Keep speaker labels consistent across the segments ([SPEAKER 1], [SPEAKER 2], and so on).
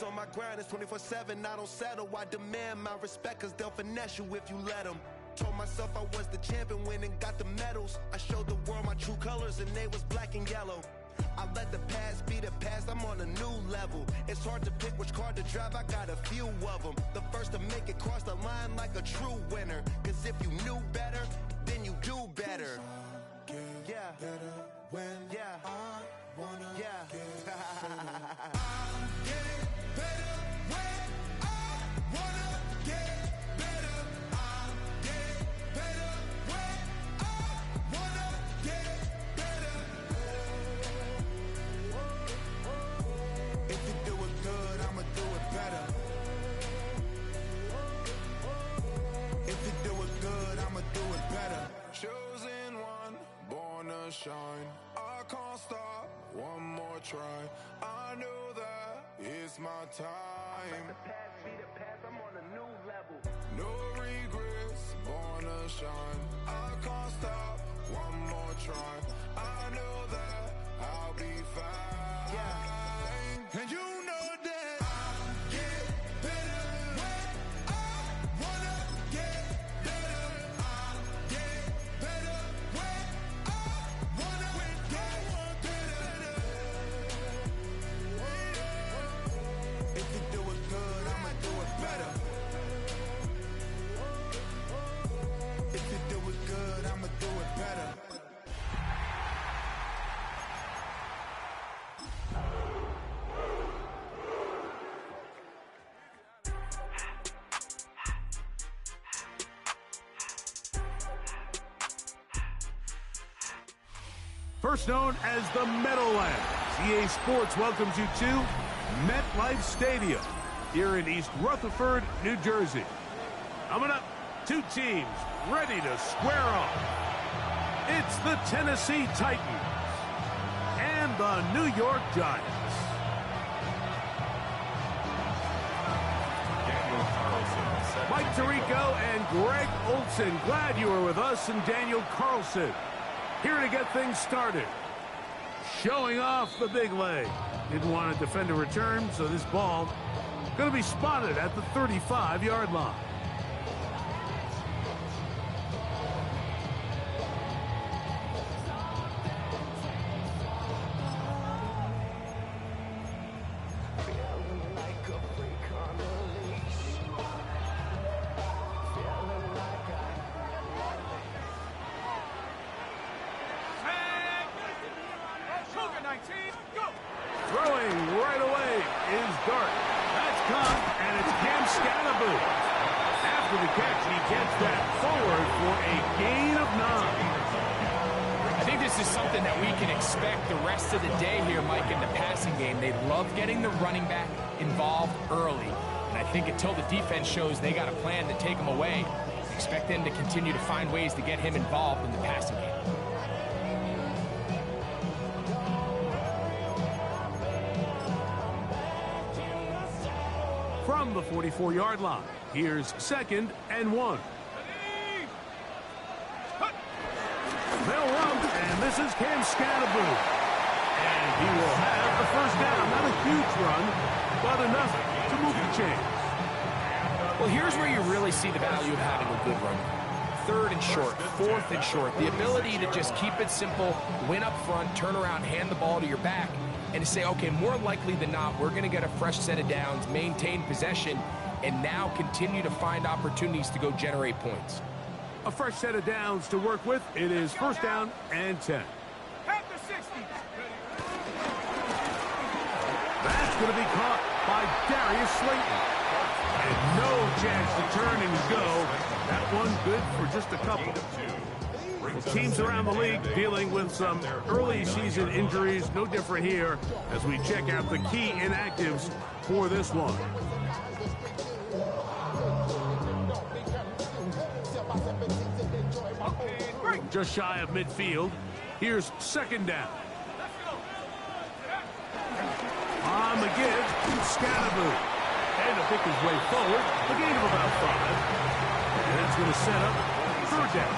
[SPEAKER 1] always on my grind, it's 24/7, I don't settle. I demand my respect, cause they'll finesse you if you let them. Told myself I was the champion, went and got the medals. I showed the world my true colors and they was black and yellow. I let the past be the past, I'm on a new level. It's hard to pick which car to drive, I got a few of them. The first to make it cross the line like a true winner. Cause if you knew better, then you do better. Yeah, better when I wanna get I'm getting better when I wanna get better. I'm getting better when I wanna get better. If you do it good, I'ma do it better. If you do it good, I'ma do it better. Chosen one, born to shine. I can't stop, one more try. I know that it's my time. Let the past be the past, I'm on a new level. No regrets, born to shine. I can't stop, one more try. I know that I'll be fine. Yeah. And you know that I'll get better when I wanna get better. I'll get better when I wanna get better. If you do it good, I'ma do it better. If you do it good, I'ma do it better.
[SPEAKER 2] First known as the Meadowlands, EA Sports welcomes you to MetLife Stadium here in East Rutherford, New Jersey. Coming up, two teams ready to square off. It's the Tennessee Titans and the New York Giants. Mike Tirico and Greg Olson, glad you were with us, and Daniel Carlson here to get things started. Showing off the big leg. Didn't want to defend a return, so this ball going to be spotted at the 35-yard line. Throwing right away is Dart. That's caught, and it's Cam Scannaboo. After the catch, he gets that forward for a gain of 9.
[SPEAKER 3] I think this is something that we can expect the rest of the day here, Mike, in the passing game. They love getting the running back involved early. And I think until the defense shows they got a plan to take him away, expect them to continue to find ways to get him involved in the passing game.
[SPEAKER 2] From the 44-yard line, here's 2nd and 1. They'll run, and this is Cam Scannaboo. And he will have the first down. Not a huge run, but enough to move the chains.
[SPEAKER 3] Well, here's where you really see the value of having a good run. 3rd and short, 4th and short. The ability to just keep it simple, win up front, turn around, hand the ball to your back, and to say, okay, more likely than not, we're going to get a fresh set of downs, maintain possession, and now continue to find opportunities to go generate points.
[SPEAKER 2] A fresh set of downs to work with. It is 1st down and 10. That's going to be caught by Darius Slayton. And no chance to turn and go. That one good for just a couple. Teams around the league dealing with some early season injuries. No different here as we check out the key inactives for this one. Just shy of midfield. Here's 2nd down. On the give, Scannaboo. And to pick his way forward, a gain of about 5. And that's going to set up 3rd down.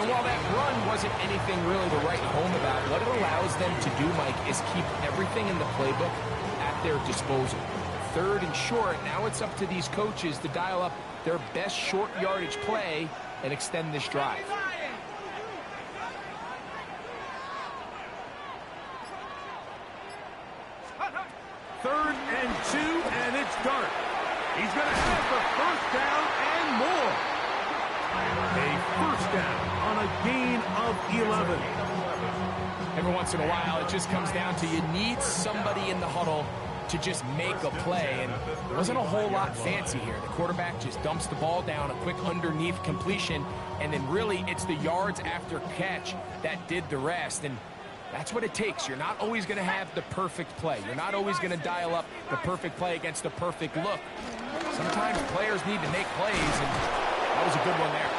[SPEAKER 3] And while that run wasn't anything really to write home about, what it allows them to do, Mike, is keep everything in the playbook at their disposal. 3rd and short, now it's up to these coaches to dial up their best short yardage play and extend this drive.
[SPEAKER 2] Third and 2, and it's Dart. He's going to have the first down and more. A first down on a gain of 11.
[SPEAKER 3] Every once in a while, it just comes down to you need somebody in the huddle to just make a play, and it wasn't a whole lot fancy here. The quarterback just dumps the ball down, a quick underneath completion, and then really it's the yards after catch that did the rest, and that's what it takes. You're not always going to have the perfect play. You're not always going to dial up the perfect play against the perfect look. Sometimes players need to make plays, and that was a good one there.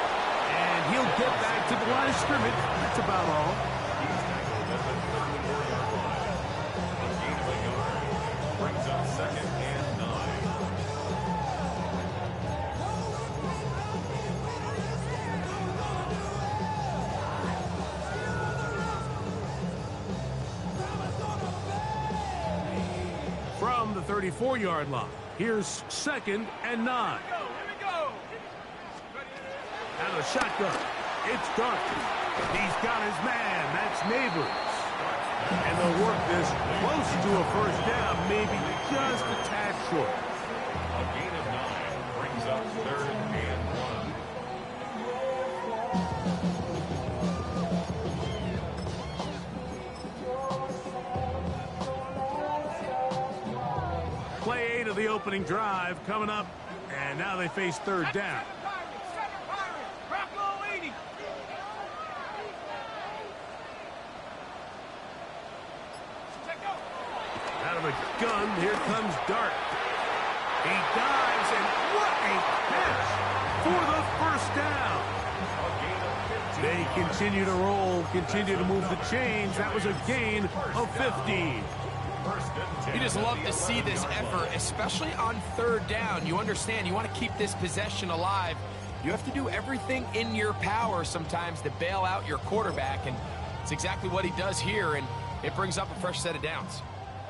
[SPEAKER 2] And he'll get back to the line of scrimmage. That's about all.
[SPEAKER 4] Brings up 2nd and 9.
[SPEAKER 2] From the 34-yard line, here's 2nd and 9. Out of the shotgun, it's Dart. He's got his man. That's Neighbors. And they'll work this close to a first down, maybe just a tad short.
[SPEAKER 4] A gain of 9 brings up 3rd and 1.
[SPEAKER 2] Play 8 of the opening drive coming up, and now they face 3rd down. Out of a gun, here comes Dart. He dives, and what a catch for the first down. They continue to roll, continue to move the chains. That was a gain of 15.
[SPEAKER 3] You just love to see this effort, especially on 3rd down. You understand, you want to keep this possession alive. You have to do everything in your power sometimes to bail out your quarterback, and it's exactly what he does here, and it brings up a fresh set of downs.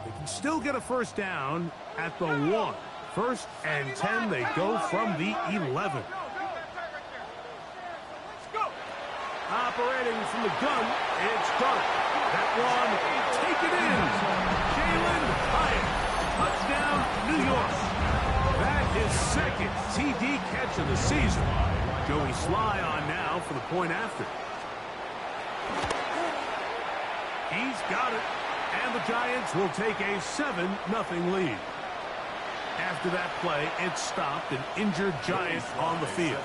[SPEAKER 2] They can still get a first down at the 1. 1st and 10, they go from the 11. Operating from the gun, it's Dart. That one, taken in. Jalen Hyatt. Touchdown, New York. That is 2nd TD catch of the season. Joey Sly on now for the point after. He's got it. And the Giants will take a 7-0 lead. After that play, it stopped an injured Giant on the field.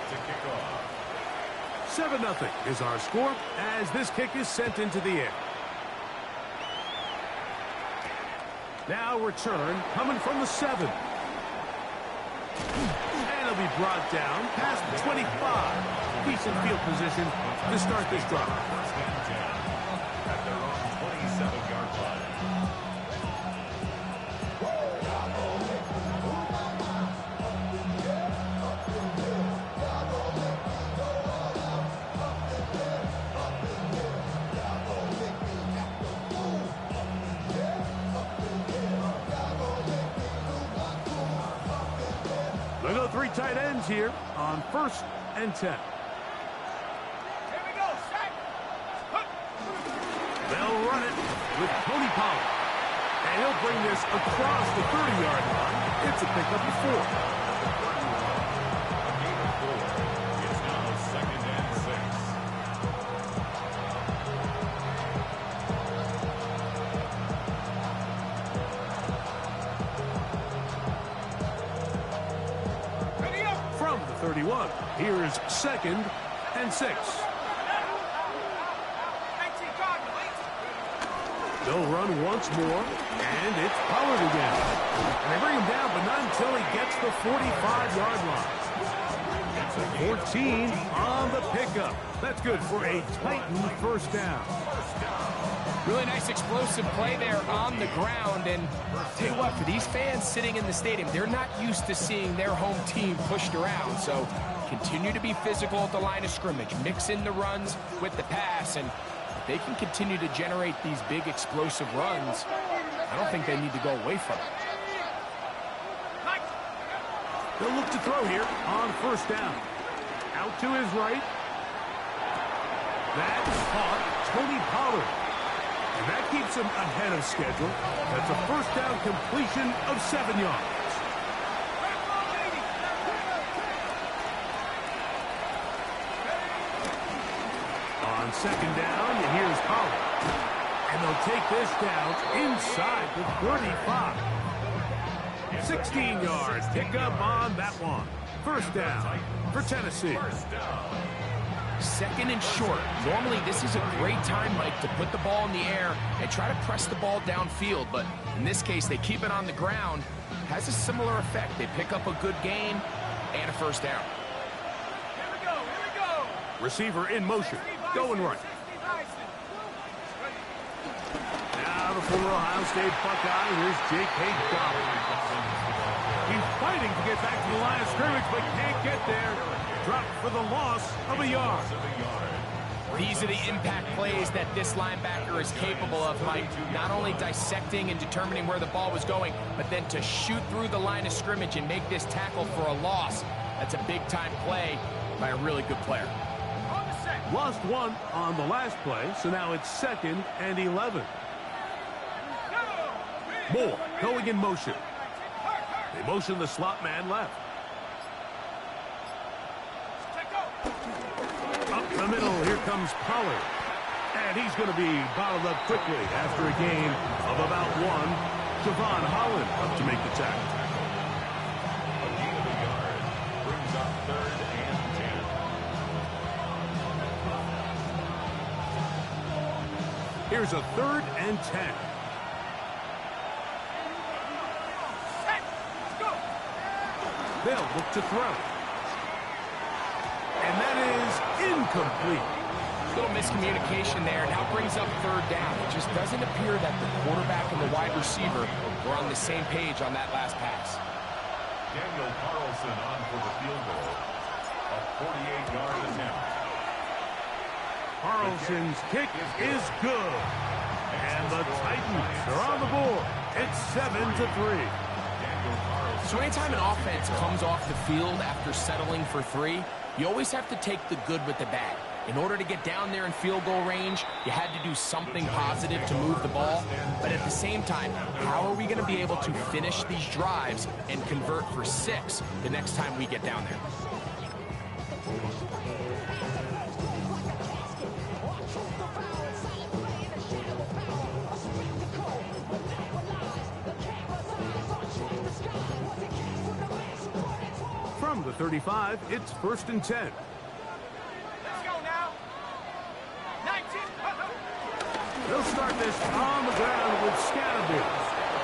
[SPEAKER 2] 7-0 is our score as this kick is sent into the air. Now return coming from the 7. And it'll be brought down past the 25. Decent field position to start this drive.
[SPEAKER 4] At their own 27-yard line.
[SPEAKER 2] They go 3 tight ends here on 1st and 10. They'll run it with Tony Pollard. And he'll bring this across the 30-yard line. It's a pickup of 4.
[SPEAKER 4] It's now 2nd and 6.
[SPEAKER 2] From the 31, here's 2nd and 6. They'll run once more, and it's Pollard again. And they bring him down, but not until he gets the 45-yard line. 14 on the pickup. That's good for a Titan first down.
[SPEAKER 3] Really nice explosive play there on the ground, and tell you what, for these fans sitting in the stadium, they're not used to seeing their home team pushed around, so continue to be physical at the line of scrimmage, mix in the runs with the pass, and if they can continue to generate these big explosive runs, I don't think they need to go away from it.
[SPEAKER 2] They'll look to throw here on first down. Out to his right. That's caught Tony Pollard. And that keeps him ahead of schedule. That's a first down completion of 7 yards. On second down, here's Pollard. And they'll take this down inside the 35. 16 yards. Pick up on that one. First down for Tennessee.
[SPEAKER 3] Second and short. Normally, this is a great time, Mike, to put the ball in the air and try to press the ball downfield. But in this case, they keep it on the ground. Has a similar effect. They pick up a good gain and a first down.
[SPEAKER 5] Here we go.
[SPEAKER 2] Receiver in motion. Going right. Now the former Ohio State Buckeye. Here's Jake Hayes. He's fighting to get back to the line of scrimmage, but can't get there. Dropped for the loss of a yard.
[SPEAKER 3] These are the impact plays that this linebacker is capable of, Mike. Not only dissecting and determining where the ball was going, but then to shoot through the line of scrimmage and make this tackle for a loss. That's a big-time play by a really good player.
[SPEAKER 2] Lost one on the last play, so now it's 2nd and 11. Moore going in motion. They motion the slot man left. Up the middle, here comes Pollard. And he's going to be bottled up quickly after a gain of about 1. Javon Holland up to make the tackle.
[SPEAKER 4] A gain of a yard brings up 3rd and 10.
[SPEAKER 2] Here's a 3rd and 10. They'll look to throw. And that is incomplete.
[SPEAKER 3] Little miscommunication there. Now brings up 3rd down. It just doesn't appear that the quarterback and the wide receiver were on the same page on that last pass.
[SPEAKER 4] Daniel Carlson on for the field goal. A 48-yard attempt.
[SPEAKER 2] Carlson's kick is good. And the Titans are on the board. It's 7-3.
[SPEAKER 3] So anytime an offense comes off the field after settling for 3, you always have to take the good with the bad. In order to get down there in field goal range, you had to do something positive to move the ball. But at the same time, how are we going to be able to finish these drives and convert for 6 the next time we get down there?
[SPEAKER 2] From the 35, it's 1st and 10.
[SPEAKER 5] Let's go now. 19.
[SPEAKER 2] They'll start this on the ground with Scadaboo.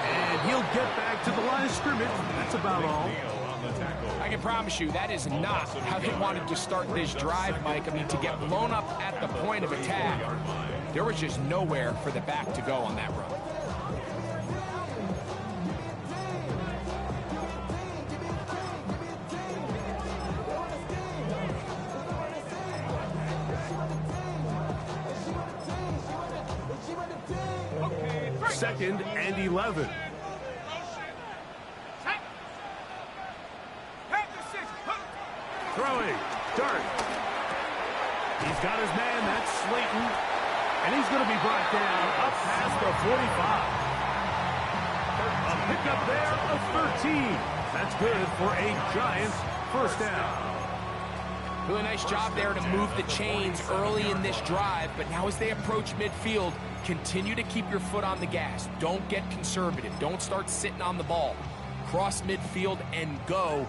[SPEAKER 2] And he'll get back to the line of scrimmage. That's about all.
[SPEAKER 3] I can promise you that is not how they wanted to start this drive, Mike. I mean, to get blown up at the point of attack, there was just nowhere for the back to go on that run.
[SPEAKER 2] Second and 11. Throwing. Dart. He's got his man. That's Slayton. And he's going to be brought down up past the 45. A pickup there of 13. That's good for a Giants first down.
[SPEAKER 3] Really nice job there to move the chains early in this drive, but now as they approach midfield, continue to keep your foot on the gas. Don't get conservative. Don't start sitting on the ball. Cross midfield and go.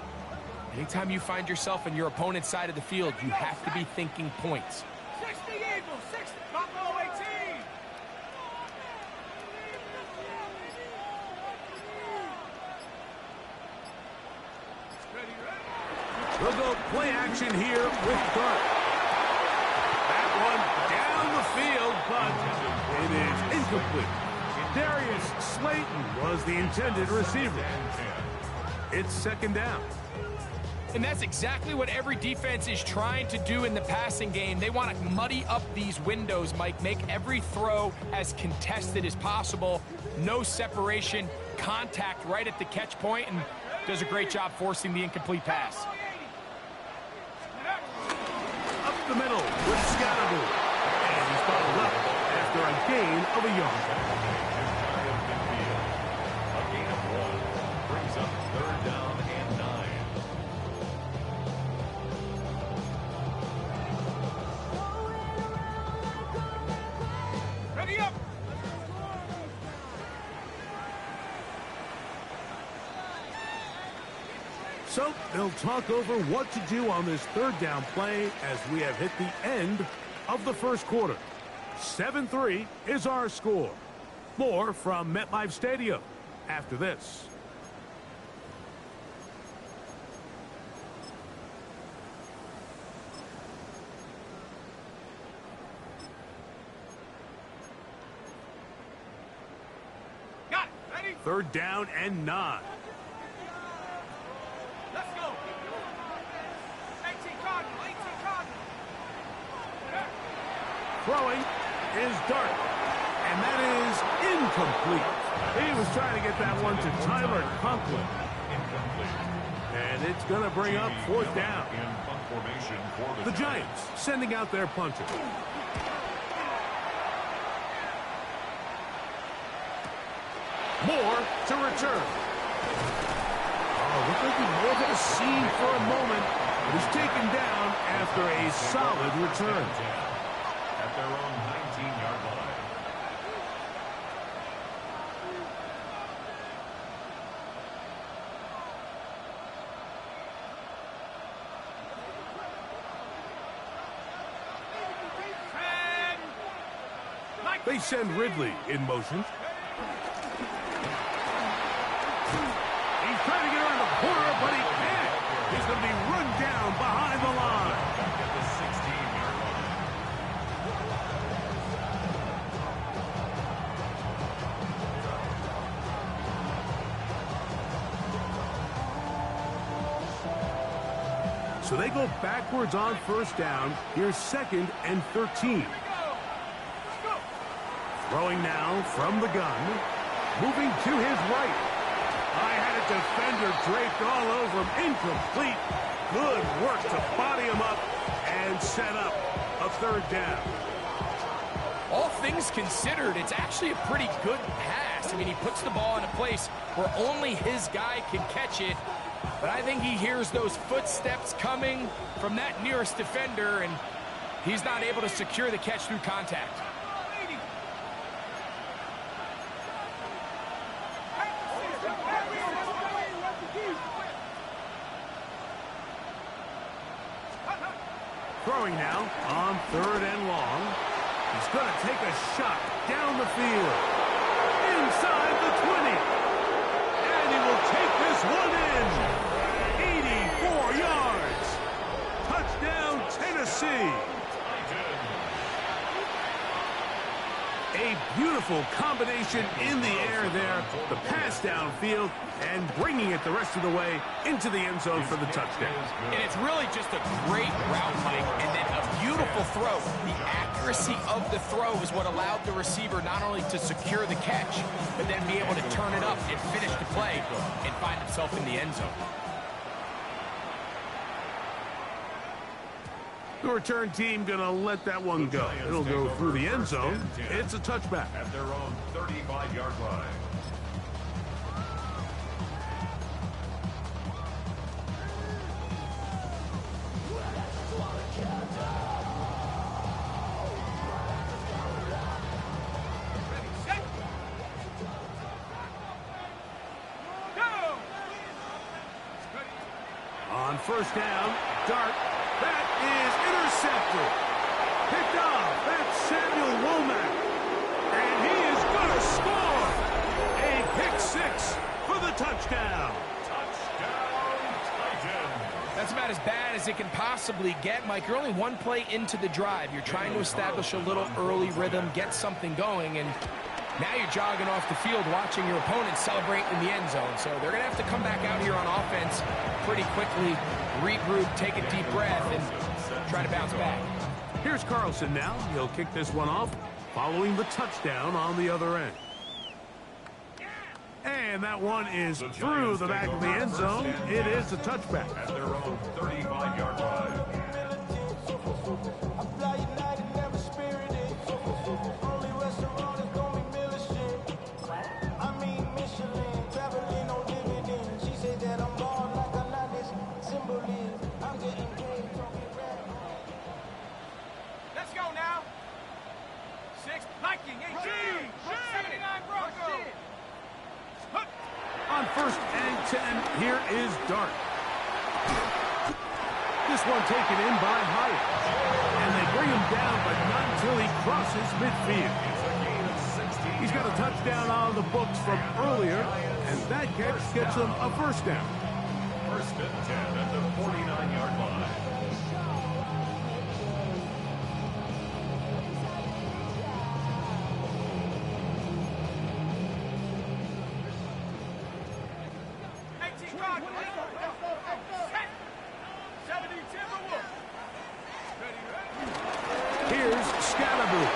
[SPEAKER 3] Anytime you find yourself on your opponent's side of the field, you have to be thinking points.
[SPEAKER 5] 60 Eagles, 60 Buffalo 18.
[SPEAKER 2] We'll go play action here with Dart. That one down the field, but it is incomplete. Darius Slayton was the intended receiver. It's 2nd down.
[SPEAKER 3] And that's exactly what every defense is trying to do in the passing game. They want to muddy up these windows, Mike, make every throw as contested as possible. No separation, contact right at the catch point, and Does a great job forcing the incomplete pass.
[SPEAKER 2] Up the middle with Scatterby. And he's followed up after a gain of a yard.
[SPEAKER 4] A gain of 1 brings up 3rd down and 9.
[SPEAKER 5] Ready up.
[SPEAKER 2] So they'll talk over what to do on this 3rd down play as we have hit the end of the first quarter. 7-3 is our score. More from MetLife Stadium after this.
[SPEAKER 5] Got it. Ready?
[SPEAKER 2] 3rd down and 9.
[SPEAKER 5] Let's go. 18 Cardinal. 18 Cardinal.
[SPEAKER 2] Throwing is Dart. And that is incomplete. He was trying to get that one to Tyler Conklin.
[SPEAKER 4] Incomplete.
[SPEAKER 2] And it's going to bring up 4th down.
[SPEAKER 4] In punt formation for
[SPEAKER 2] The Giants sending out their punter. Moore to return. Oh, looked like he may have had a seam for a moment. But he's taken down after a solid return.
[SPEAKER 4] At their own 19-yard line.
[SPEAKER 2] They send Ridley in motion. He's trying to get around the corner, but he can't. He's going to be run down behind the line.
[SPEAKER 4] At the 16-yard line.
[SPEAKER 2] So they go backwards on 1st down. Here's 2nd and 13. Throwing now from the gun. Moving to his right. I had a defender draped all over him. Incomplete. Good work to body him up and set up a 3rd down.
[SPEAKER 3] All things considered, it's actually a pretty good pass. I mean, he puts the ball in a place where only his guy can catch it. But I think he hears those footsteps coming from that nearest defender, and he's not able to secure the catch through contact.
[SPEAKER 2] Throwing now on 3rd and long. He's going to take a shot down the field. Inside the 20. And he will take this one in. 84 yards. Touchdown, Tennessee. A beautiful combination in the air there. The pass downfield and bringing it the rest of the way into the end zone for the touchdown.
[SPEAKER 3] And it's really just a great route, Mike, and then a beautiful throw. The accuracy of the throw is what allowed the receiver not only to secure the catch, but then be able to turn it up and finish the play and find himself in the end zone.
[SPEAKER 2] The return team going to let that one go. It'll go through the end zone. It's a touchback.
[SPEAKER 4] At their own 35-yard line.
[SPEAKER 2] On 1st down, Dart. That is intercepted. Picked off. That's Samuel Womack. And he is going to score. A pick 6 for the touchdown.
[SPEAKER 4] Touchdown, Titans.
[SPEAKER 3] That's about as bad as it can possibly get, Mike. You're only one play into the drive. You're trying to establish a little early rhythm, get something going, and now you're jogging off the field watching your opponent celebrate in the end zone. So they're going to have to come back out here on offense pretty quickly, regroup, take a deep breath, and try to bounce back.
[SPEAKER 2] Here's Carlson now. He'll kick this one off following the touchdown on the other end. And And that one is through the back of the end zone. It is a touchback.
[SPEAKER 4] At their own 35-yard line.
[SPEAKER 5] Let's go now. 6, Viking, 18, 79 Broncos.
[SPEAKER 2] On 1st and 10, here is Dart. This one taken in by Hyatt. And they bring him down, but not until he crosses midfield. He's got a touchdown on the books from earlier, and that catch gets him a first down.
[SPEAKER 4] 1st and 10 at the 49-yard line.
[SPEAKER 2] Here's Scalaboo.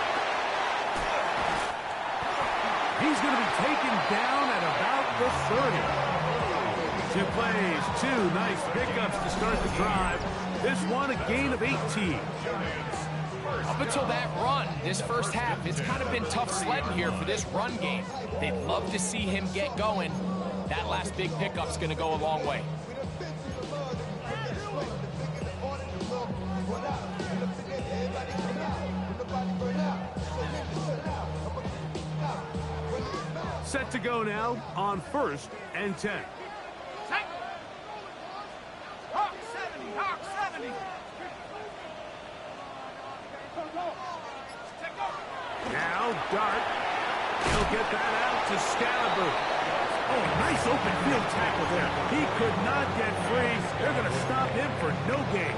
[SPEAKER 2] He's going to be taken down at about the 30. 2 plays, 2 nice pickups to start the drive. This one a gain of 18.
[SPEAKER 3] Up until that run, this first half, it's kind of been tough sledding here for this run game. They'd love to see him get going. That last big pickup's going to go a long way.
[SPEAKER 2] Set to go now on 1st and 10.
[SPEAKER 5] Hawk 70, Hawk 70.
[SPEAKER 2] Now Dart. He'll get that out to Scalaboo. Oh, nice open field tackle there. He could not get free. They're going to stop him for no gain.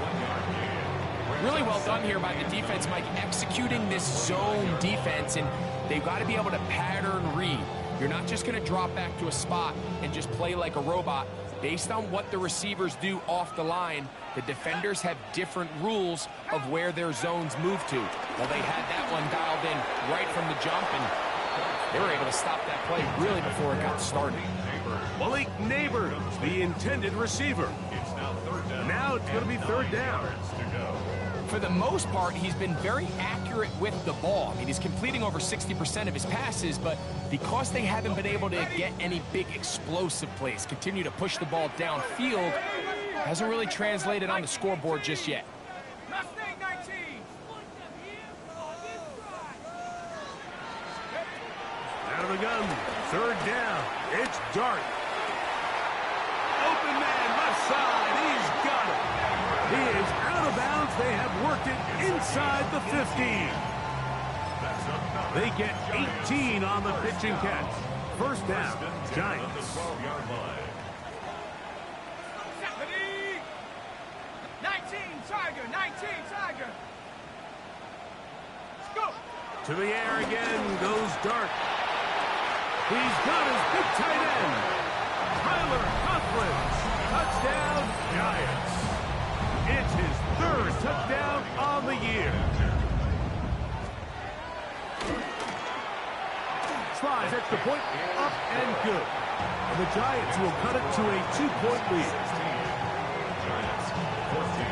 [SPEAKER 3] Really well done here by the defense, Mike, executing this zone defense, and they've got to be able to pattern read. You're not just going to drop back to a spot and just play like a robot. Based on what the receivers do off the line, the defenders have different rules of where their zones move to. Well, they had that one dialed in right from the jump, and they were able to stop that play really before it got started.
[SPEAKER 2] Malik Neighbors, the intended receiver. Now it's going to be 3rd down.
[SPEAKER 3] For the most part, he's been very accurate with the ball. I mean, he's completing over 60% of his passes, but because they haven't been able to get any big explosive plays, continue to push the ball downfield, hasn't really translated on the scoreboard just yet.
[SPEAKER 5] Mustang 19.
[SPEAKER 2] Out of the gun, 3rd down. It's Dart. Open man, left side. He's got it. He is out of bounds. They have worked it inside the 15. They get 18 on the pitch and catch. 1st down, Giants.
[SPEAKER 5] 70. 19, Tiger, 19, Tiger. Let's go.
[SPEAKER 2] To the air again goes Dart. He's got his big tight end. Tyler Conklin. Touchdown, Giants. It's his 3rd touchdown on the year. Slides extra point, up and good. And the Giants will cut it to a 2-point lead.
[SPEAKER 4] Giants 14.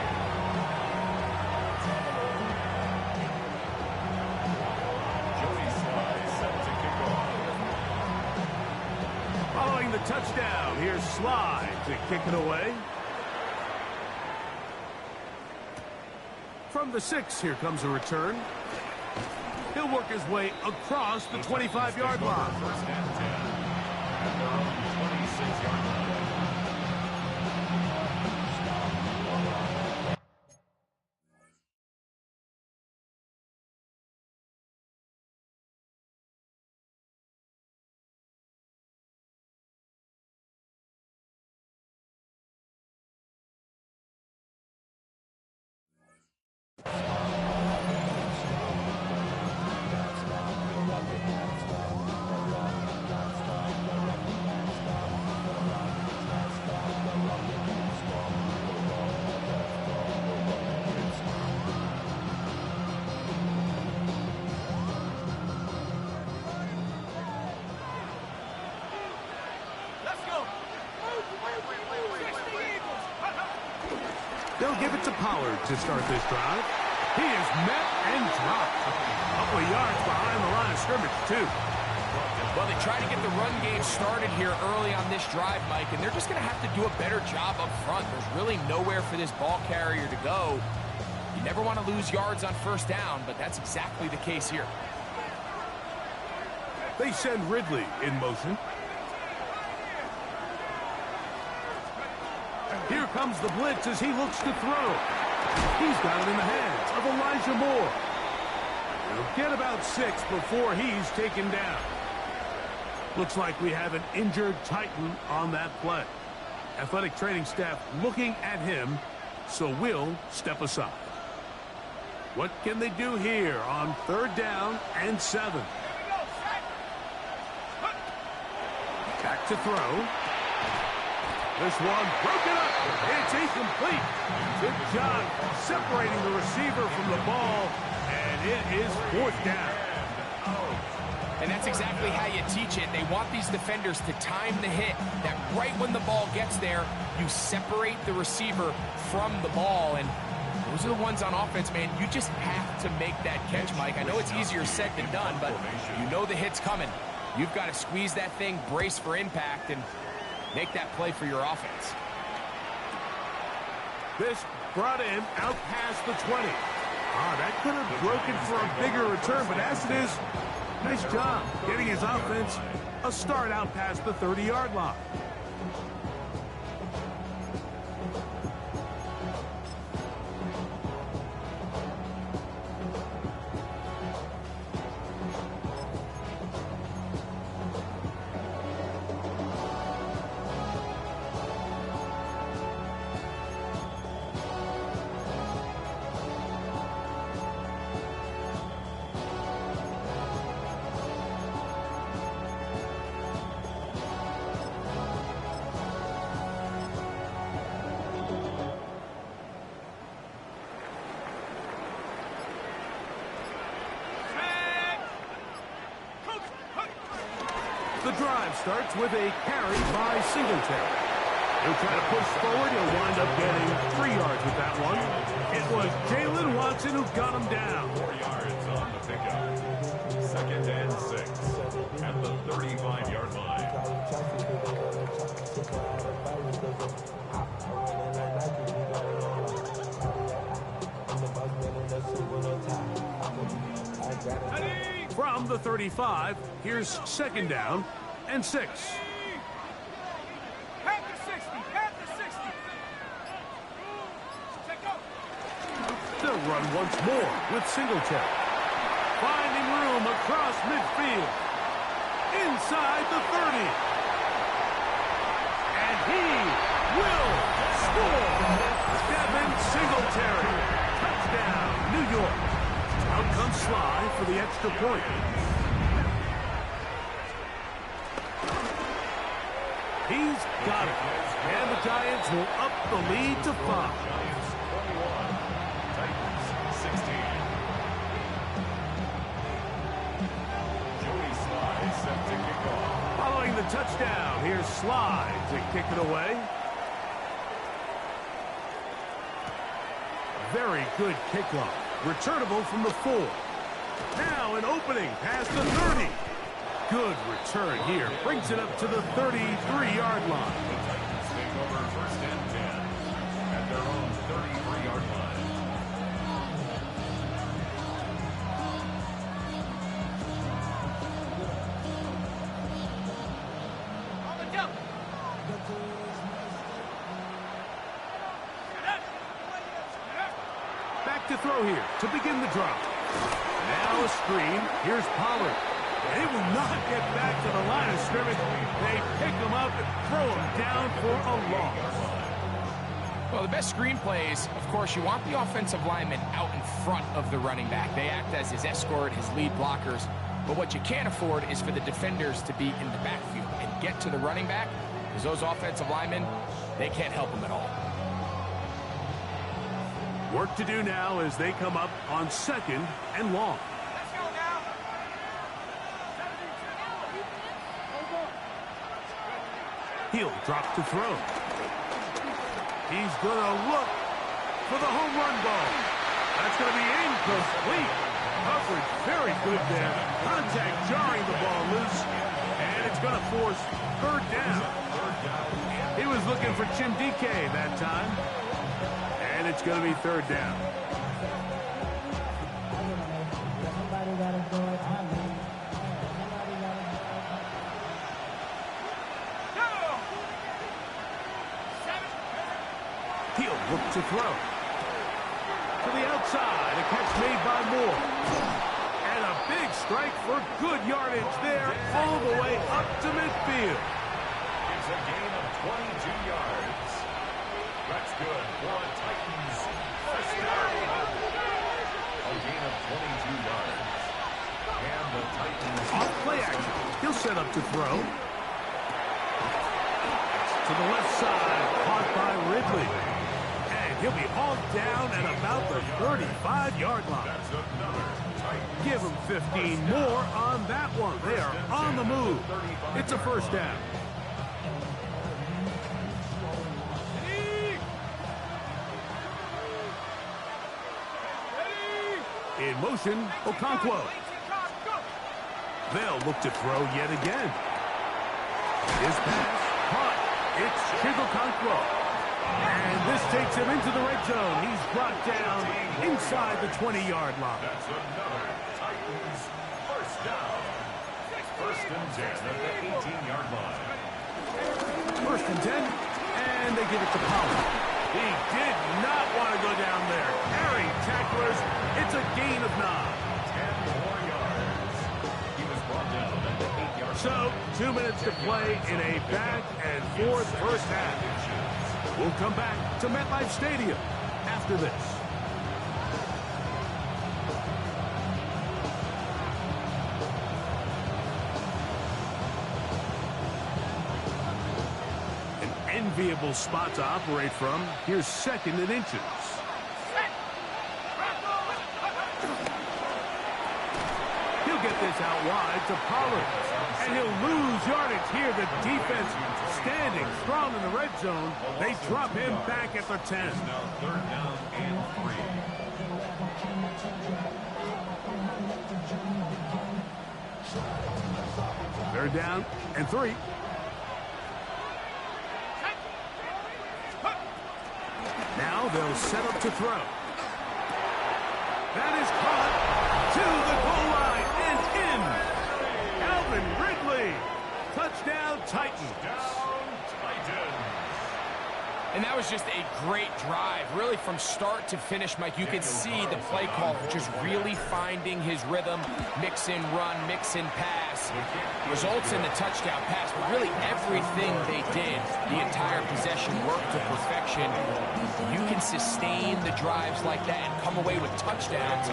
[SPEAKER 4] Joey Sly set to kick off.
[SPEAKER 2] Following the touchdown, here's Sly to kick it away. From the 6, here comes a return. He'll work his way across the 25-yard line.
[SPEAKER 4] 1st and 10 at their own 26-yard line.
[SPEAKER 2] They'll give it to Pollard to start this drive. He is met and dropped. A couple of yards behind the line of scrimmage, too.
[SPEAKER 3] Well, they try to get the run game started here early on this drive, Mike, and they're just going to have to do a better job up front. There's really nowhere for this ball carrier to go. You never want to lose yards on first down, but that's exactly the case here.
[SPEAKER 2] They send Ridley in motion. Here comes the blitz as he looks to throw. He's got it in the hands of Elijah Moore. He'll get about 6 before he's taken down. Looks like we have an injured Titan on that play. Athletic training staff looking at him, so we'll step aside. What can they do here on 3rd down and 7? Back to throw. This one broken up. It's incomplete. Good job separating the receiver from the ball, and it is 4th down.
[SPEAKER 3] And that's exactly how you teach it. They want these defenders to time the hit, that right when the ball gets there, you separate the receiver from the ball. And those are the ones on offense, man. You just have to make that catch, Mike. I know it's easier said than done, but you know the hit's coming. You've got to squeeze that thing, brace for impact, and make that play for your offense.
[SPEAKER 2] This brought him out past the 20. That could have broken for a bigger return, but as it is, nice job getting his offense a start out past the 30-yard line. The drive starts with a carry by Singletary. He'll try to push forward. He'll wind up getting 3 yards with that one. It was Jalen Watson who got him down.
[SPEAKER 4] 4 yards on the pickup. 2nd and 6 at the 35-yard line.
[SPEAKER 2] From the 35, here's 2nd down and 6.
[SPEAKER 5] Half the 60, half the 60. Take go.
[SPEAKER 2] They'll run once more with Singletary. Finding room across midfield. Inside the 30. And he will score. Devin Singletary. Touchdown, New York. Out comes Sly for the extra point. He's got it. And the Giants will up the lead to 5.
[SPEAKER 4] Giants 21, Titans 16. Joey Sly set to kick off.
[SPEAKER 2] Following the touchdown, here's Sly to kick it away. Very good kickoff. Returnable from the 4. Now an opening past the 30. Good return here. Brings it up to the 33-yard line.
[SPEAKER 4] The Titans take over 1st and 10 at their own 33-yard line.
[SPEAKER 5] On the jump.
[SPEAKER 2] Back to throw here to begin the drop. Now a screen. Here's Pollard. They will not get back to the line of scrimmage. They pick him up and throw him down for a loss.
[SPEAKER 3] Well, the best screen plays, of course, you want the offensive lineman out in front of the running back. They act as his escort, his lead blockers. But what you can't afford is for the defenders to be in the backfield and get to the running back, because those offensive linemen, they can't help him at all.
[SPEAKER 2] Work to do now as they come up on 2nd and long.
[SPEAKER 5] Let's go now.
[SPEAKER 2] He'll drop to throw. He's going to look for the home run ball. That's going to be incomplete. Coverage very good there. Contact jarring the ball loose. And it's going to force third down. He was looking for Jim DK that time. And it's going to be third down. He'll look to throw. To the outside, a catch made by Moore. And a big strike for good yardage there, all the way up to midfield.
[SPEAKER 4] It's a gain of 22 yards. That's good for a Titans first down. A gain of 22 yards. And the Titans...
[SPEAKER 2] Off play action. He'll set up to throw. To the left side, caught by Ridley. And he'll be hauled down at about the 35-yard line.
[SPEAKER 4] That's another Titans.
[SPEAKER 2] Give him 15 more on that one. They are on the move. It's a first down. In motion, Okonkwo. They'll look to throw yet again. His pass, caught. It's Okonkwo. And this takes him into the red zone. He's brought down inside the 20-yard line.
[SPEAKER 4] That's another Titans first down. First and 10 at the 18-yard line.
[SPEAKER 2] First and 10, and they give it to Pollard. He did not want to go down there. Carrying tacklers, it's a gain of 9.
[SPEAKER 4] 10 more yards. He was brought down at the 8-yard line.
[SPEAKER 2] So, 2 minutes to play in a back-and-forth first half. We'll come back to MetLife Stadium after this. An enviable spot to operate from. Here's second and inches. He'll get this out wide to Pollard. And he'll lose yardage here. The defense standing strong in the red zone. They drop him back at the 10.
[SPEAKER 4] Now third down and 3.
[SPEAKER 2] Third down and 3. Now they'll set up to throw. That is caught to the goal line and in. Alvin Ridley. Touchdown Titans.
[SPEAKER 3] And that was just a great drive, really from start to finish, Mike. You could see the play call just really finding his rhythm, mix in run, mix in pass. Results in the touchdown pass, but really everything they did, the entire possession worked to perfection. You can sustain the drives like that and come away with touchdowns,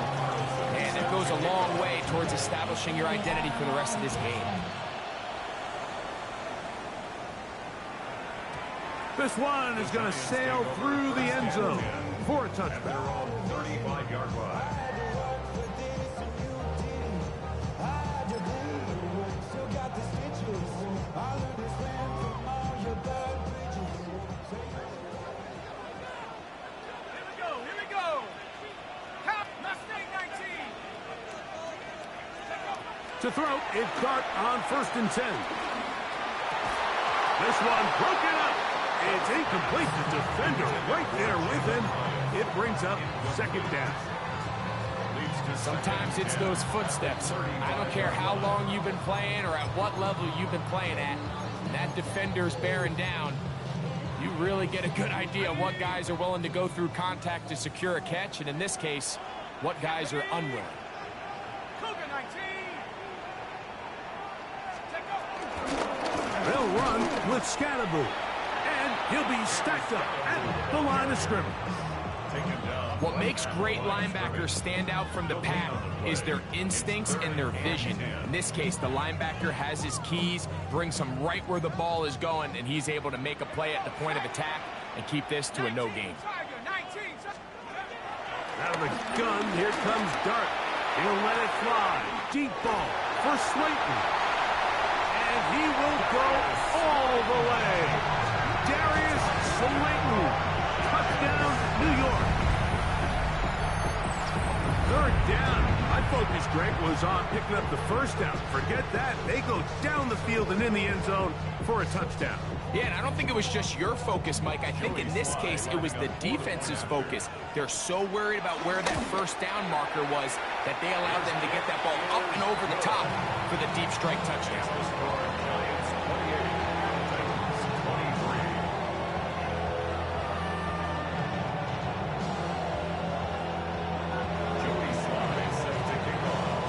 [SPEAKER 3] and it goes a long way towards establishing your identity for the rest of this game.
[SPEAKER 2] This one is going to sail through the end zone for a touchdown.
[SPEAKER 4] They're on 35-yard line.
[SPEAKER 5] Here we go. Cap, Mustang 19.
[SPEAKER 2] To throw, it's Dart on first and 10. This one broken up. It's incomplete. The defender right there with him. It brings up second down.
[SPEAKER 3] Sometimes it's those footsteps. I don't care how long you've been playing or at what level you've been playing at. When that defender's bearing down, you really get a good idea of what guys are willing to go through contact to secure a catch, and in this case, what guys are unwilling.
[SPEAKER 5] Cougar 19.
[SPEAKER 2] They'll run with Scatterboo. He'll be stacked up at the line of scrimmage.
[SPEAKER 3] What makes great linebackers stand out from the pack is their instincts and their vision. In this case, the linebacker has his keys, brings him right where the ball is going, and he's able to make a play at the point of attack and keep this to a no gain.
[SPEAKER 2] Out of the gun, here comes Dart. He'll let it fly. Deep ball for Slayton. And he will go all the way. Darius Slayton. Touchdown, New York. was on picking up the first down. Forget that. They go down the field and in the end zone for a touchdown.
[SPEAKER 3] Yeah, and I don't think it was just your focus, Mike. I think in this case, it was the defense's focus. They're so worried about where that first down marker was that they allowed them to get that ball up and over the top for the deep strike touchdown.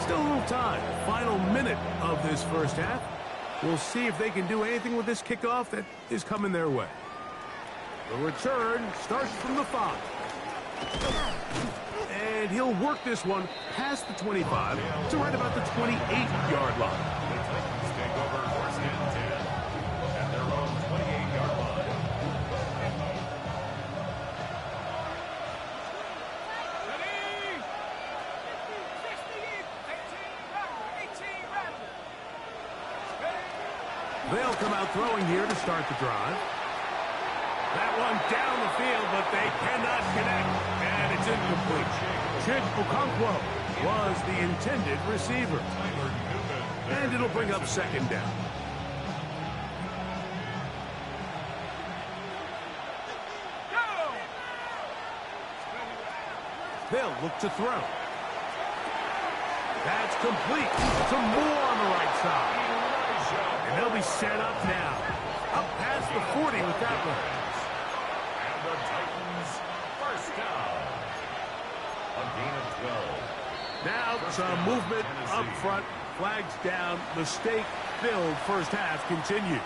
[SPEAKER 2] Still a little time. Final minute of this first half. We'll see if they can do anything with this kickoff that is coming their way. The return starts from the 5. And he'll work this one past the 25 to right about the 28-yard line.
[SPEAKER 4] The Titans take over first and 10 at their own 28-yard line.
[SPEAKER 2] They'll come out throwing here to start the drive. That one down the field, but they cannot connect, and it's incomplete. Chid Okonkwo was the intended receiver. And it'll bring up second down. They'll look to throw. That's complete. Some more on the right side. And they'll be set up now. Up past the 40 with that one.
[SPEAKER 4] And the Titans first down. A gain of 12.
[SPEAKER 2] Now some movement up front. Flags down. Mistake-filled first half continues.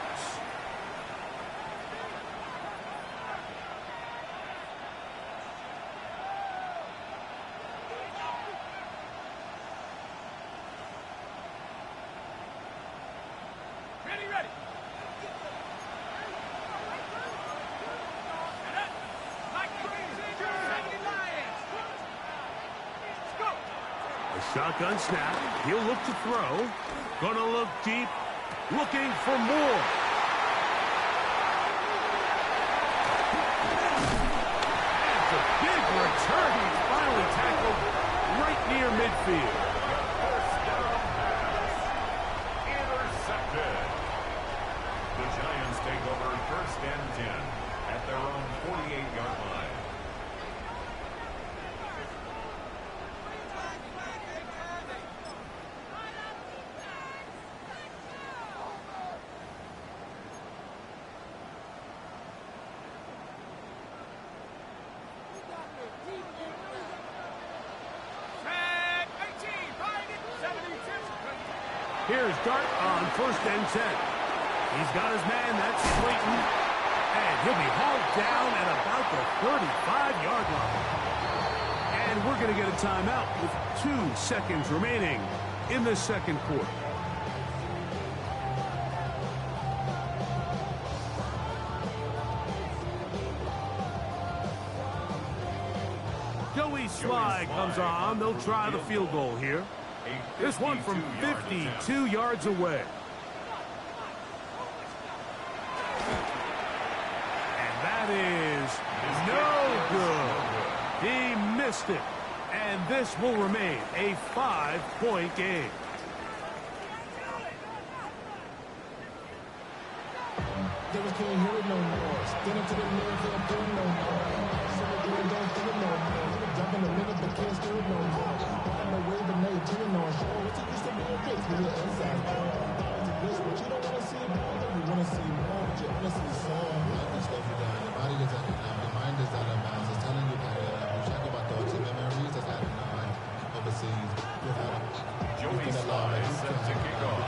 [SPEAKER 5] Ready.
[SPEAKER 2] Shotgun snap. He'll look to throw. Gonna look deep. Looking for more. That's a big return. He's finally tackled right near midfield.
[SPEAKER 4] First down pass. Intercepted. The Giants take over first and 10 at their own 48-yard line.
[SPEAKER 2] Here's Dart on first and 10. He's got his man, that's Slayton. And he'll be hauled down at about the 35-yard line. And we're going to get a timeout with 2 seconds remaining in the second quarter. Joey Sly comes on. They'll try the field goal here. This one from 52 yards away. And that is no good. He missed it. And this will remain a 5-point game.
[SPEAKER 6] Devils can't hear it no more. Stand up to the man, can't do it no more. Some of them don't do it no more. Jump in the middle, but can't steer it no more. Find no way to make it on show. It's used to be a race with your inside. But you don't want to see more. You want to see more, but you want to see some. Like stuff you got. Your body is out of bounds. Your mind is out of bounds. It's telling you that you check about thoughts and memories that's happening overseas.
[SPEAKER 4] Joey Sly is set to kick off.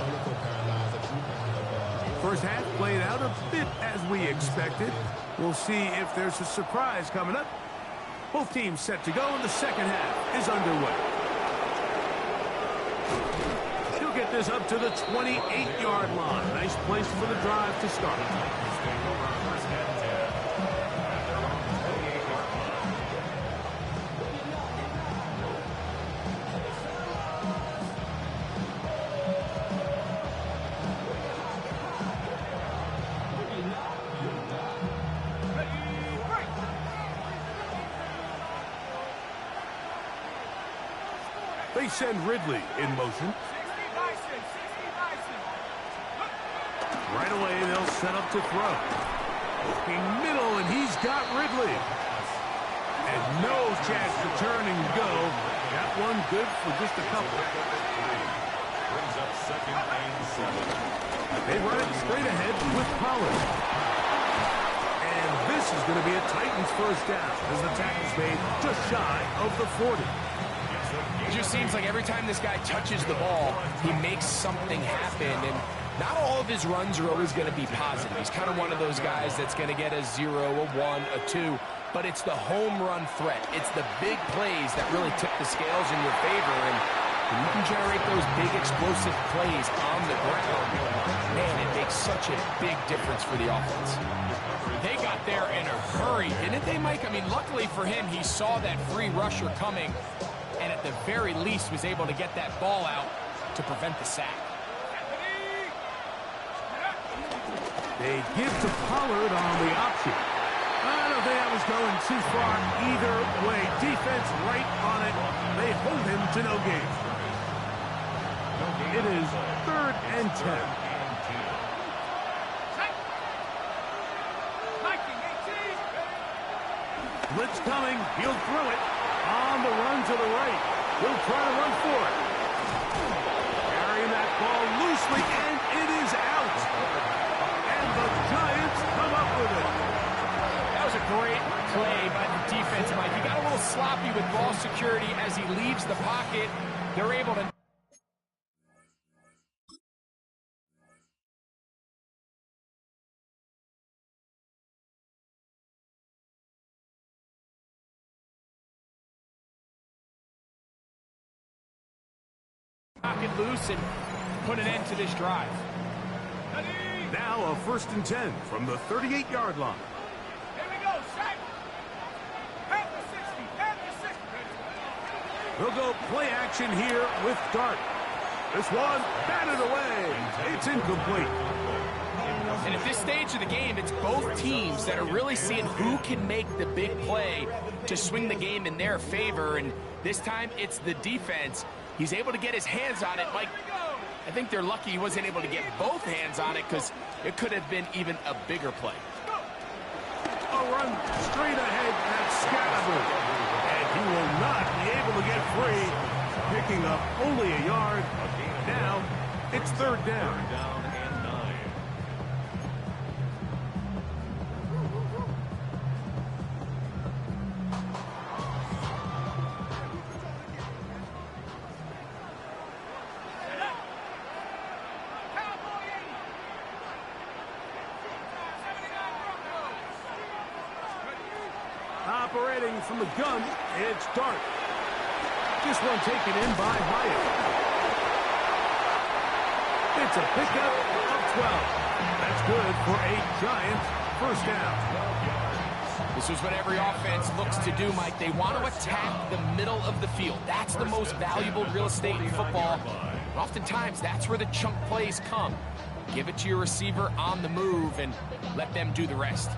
[SPEAKER 2] First half played out a bit as we expected. We'll see if there's a surprise coming up. Both teams set to go, and the second half is underway. He'll get this up to the 28-yard line. Nice place for the drive to start.
[SPEAKER 4] First and 10 at their own 28-yard line.
[SPEAKER 2] They They send Ridley in motion. Right away, they'll set up to throw. Looking middle, and he's got Ridley. And no chance to turn and go. That one good for just a couple.
[SPEAKER 4] Brings up 2nd and 7.
[SPEAKER 2] They run it straight ahead with Pollard. And this is going to be a Titans first down as the tackle's made just shy of the 40.
[SPEAKER 3] It just seems like every time this guy touches the ball, he makes something happen. And not all of his runs are always going to be positive. He's kind of one of those guys that's going to get a 0, a 1, a 2. But it's the home run threat. It's the big plays that really tip the scales in your favor. And when you can generate those big explosive plays on the ground, man, it makes such a big difference for the offense. They got there in a hurry, didn't they, Mike? I mean, luckily for him, he saw that free rusher coming, and at the very least was able to get that ball out to prevent the sack.
[SPEAKER 2] They give to Pollard on the option. I don't think that was going too far either way. Defense right on it. They hold him to no gain. It is 3rd and 10. Blitz coming. He'll throw it. On the run to the right. He'll try to run for it. Carrying that ball loosely, and it is out. And the Giants come up with it.
[SPEAKER 3] That was a great play by the defense, Mike. He got a little sloppy with ball security as he leaves the pocket. They're able to... pocket loose and put an end to this drive.
[SPEAKER 2] Now a 1st and 10 from the 38-yard line.
[SPEAKER 5] Here we go, set. Half the 60, half the 60.
[SPEAKER 2] They'll go play action here with Dart. This one batted away. It's incomplete.
[SPEAKER 3] And at this stage of the game, it's both teams that are really seeing who can make the big play to swing the game in their favor. And this time, it's the defense. He's able to get his hands on it. Mike, I think they're lucky he wasn't able to get both hands on it because it could have been even a bigger play.
[SPEAKER 2] A run straight ahead at Scattergood. And he will not be able to get free, picking up only a yard. Now, it's 3rd down.
[SPEAKER 4] 3rd down and 9.
[SPEAKER 2] Operating from the gun, it's Dart. This one taken in by Hyatt. It's a pickup of 12. That's good for a Giants first down.
[SPEAKER 3] This is what every offense looks to do, Mike. They want to attack the middle of the field. That's the most valuable real estate in football. And oftentimes, that's where the chunk plays come. Give it to your receiver on the move and let them do the rest.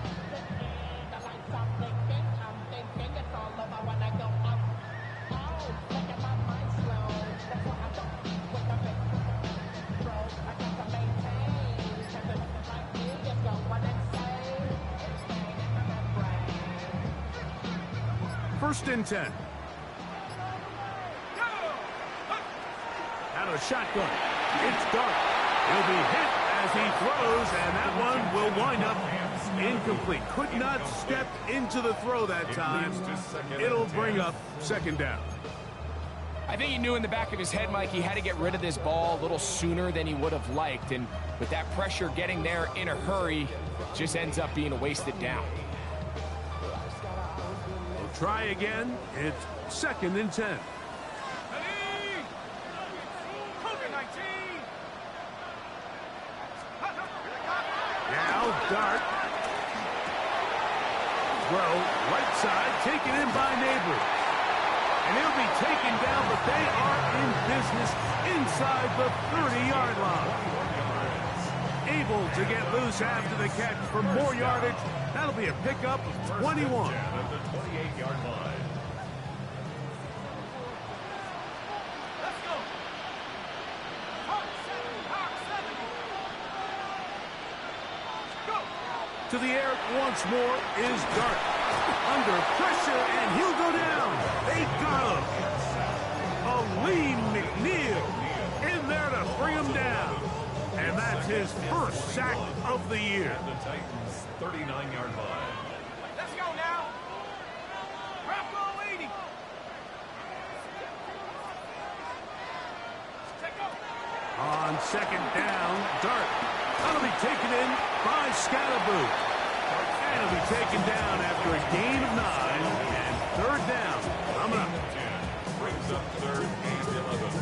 [SPEAKER 2] First and 10. Out of the shotgun. It's Dart. He'll be hit as he throws, and that one will wind up incomplete. Could not step into the throw that time. It'll bring up 2nd down.
[SPEAKER 3] I think he knew in the back of his head, Mike, he had to get rid of this ball a little sooner than he would have liked. And with that pressure getting there in a hurry, just ends up being a wasted down.
[SPEAKER 2] Try again. It's 2nd and 10. Now Dart. Throw right side, taken in by Neighbors. And he'll be taken down, but they are in business inside the 30-yard line. Able to get loose after the catch for more yardage. That'll be a pickup of 21.
[SPEAKER 4] At the 28-yard line.
[SPEAKER 2] To the air once more is Dart. Under pressure, and he'll go down. They got him. Aleem McNeil in there to bring him down. And that's his first sack of the year.
[SPEAKER 4] And the Titans' 39-yard line.
[SPEAKER 5] Let's go now. Bronco 80. Take over.
[SPEAKER 2] On second down, Dart. That'll be taken in by Scatterboo. And it'll be taken down after a gain of 9 and third down. Coming up.
[SPEAKER 4] Brings up third and 11.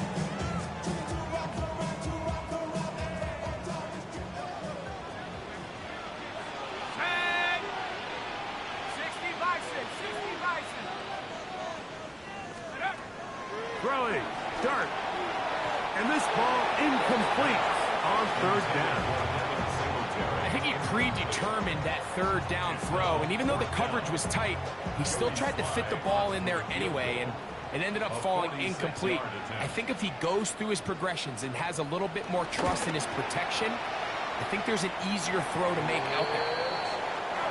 [SPEAKER 5] Tag. 60 Bison. 60 Bison.
[SPEAKER 2] Throwing. Dart. And this ball incomplete on third down.
[SPEAKER 3] I think he predetermined that third down throw, and even though the coverage was tight, he still tried to fit the ball in there anyway, and it ended up falling incomplete. I think if he goes through his progressions and has a little bit more trust in his protection, I think there's an easier throw to make out there.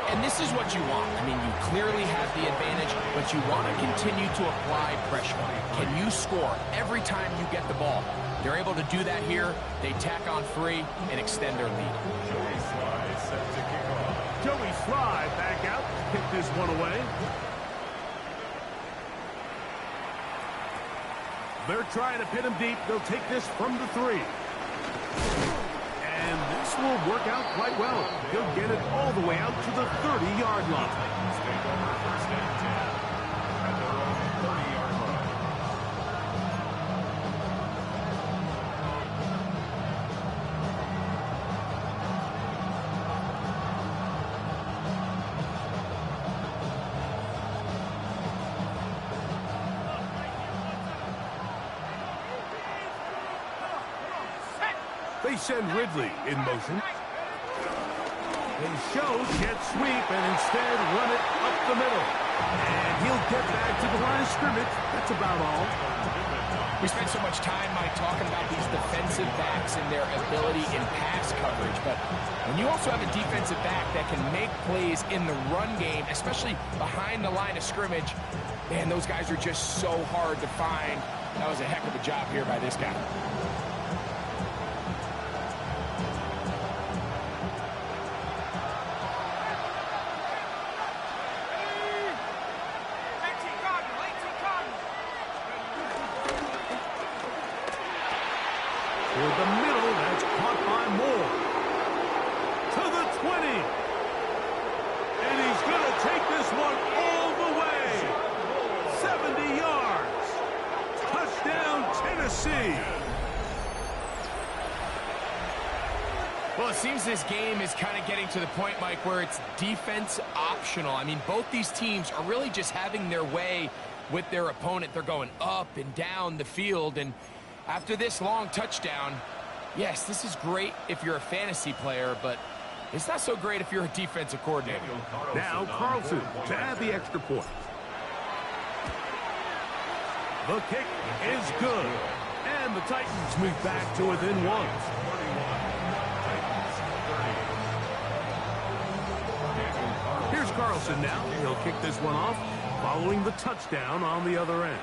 [SPEAKER 3] And this is what you want. I mean, you clearly have the advantage, but you want to continue to apply pressure. Can you score every time you get the ball? They're able to do that here. They tack on 3 and extend their lead.
[SPEAKER 4] Joey Sly set to kick off.
[SPEAKER 2] Joey Sly back out to kick this one away. They're trying to pin him deep. They'll take this from the 3. And this will work out quite well. He'll get it all the way out to the 30-yard line.
[SPEAKER 4] Titans take over first and 10 at their own 30-yard line.
[SPEAKER 2] They send Ridley in motion. They show jet sweep and instead run it up the middle. And he'll get back to the line of scrimmage. That's about all.
[SPEAKER 3] We spent so much time, Mike, talking about these defensive backs and their ability in pass coverage. But when you also have a defensive back that can make plays in the run game, especially behind the line of scrimmage, man, those guys are just so hard to find. That was a heck of a job here by this guy.
[SPEAKER 2] Toward the middle, that's caught by Moore. To the 20. And he's going to take this one all the way. 70 yards. Touchdown, Tennessee.
[SPEAKER 3] Well, it seems this game is kind of getting to the point, Mike, where it's defense optional. I mean, both these teams are really just having their way with their opponent. They're going up and down the field, and after this long touchdown, yes, this is great if you're a fantasy player, but it's not so great if you're a defensive coordinator.
[SPEAKER 2] Now Carlson to add the extra point. The kick is good, and the Titans move back to within 1. Here's Carlson now. He'll kick this one off, following the touchdown on the other end.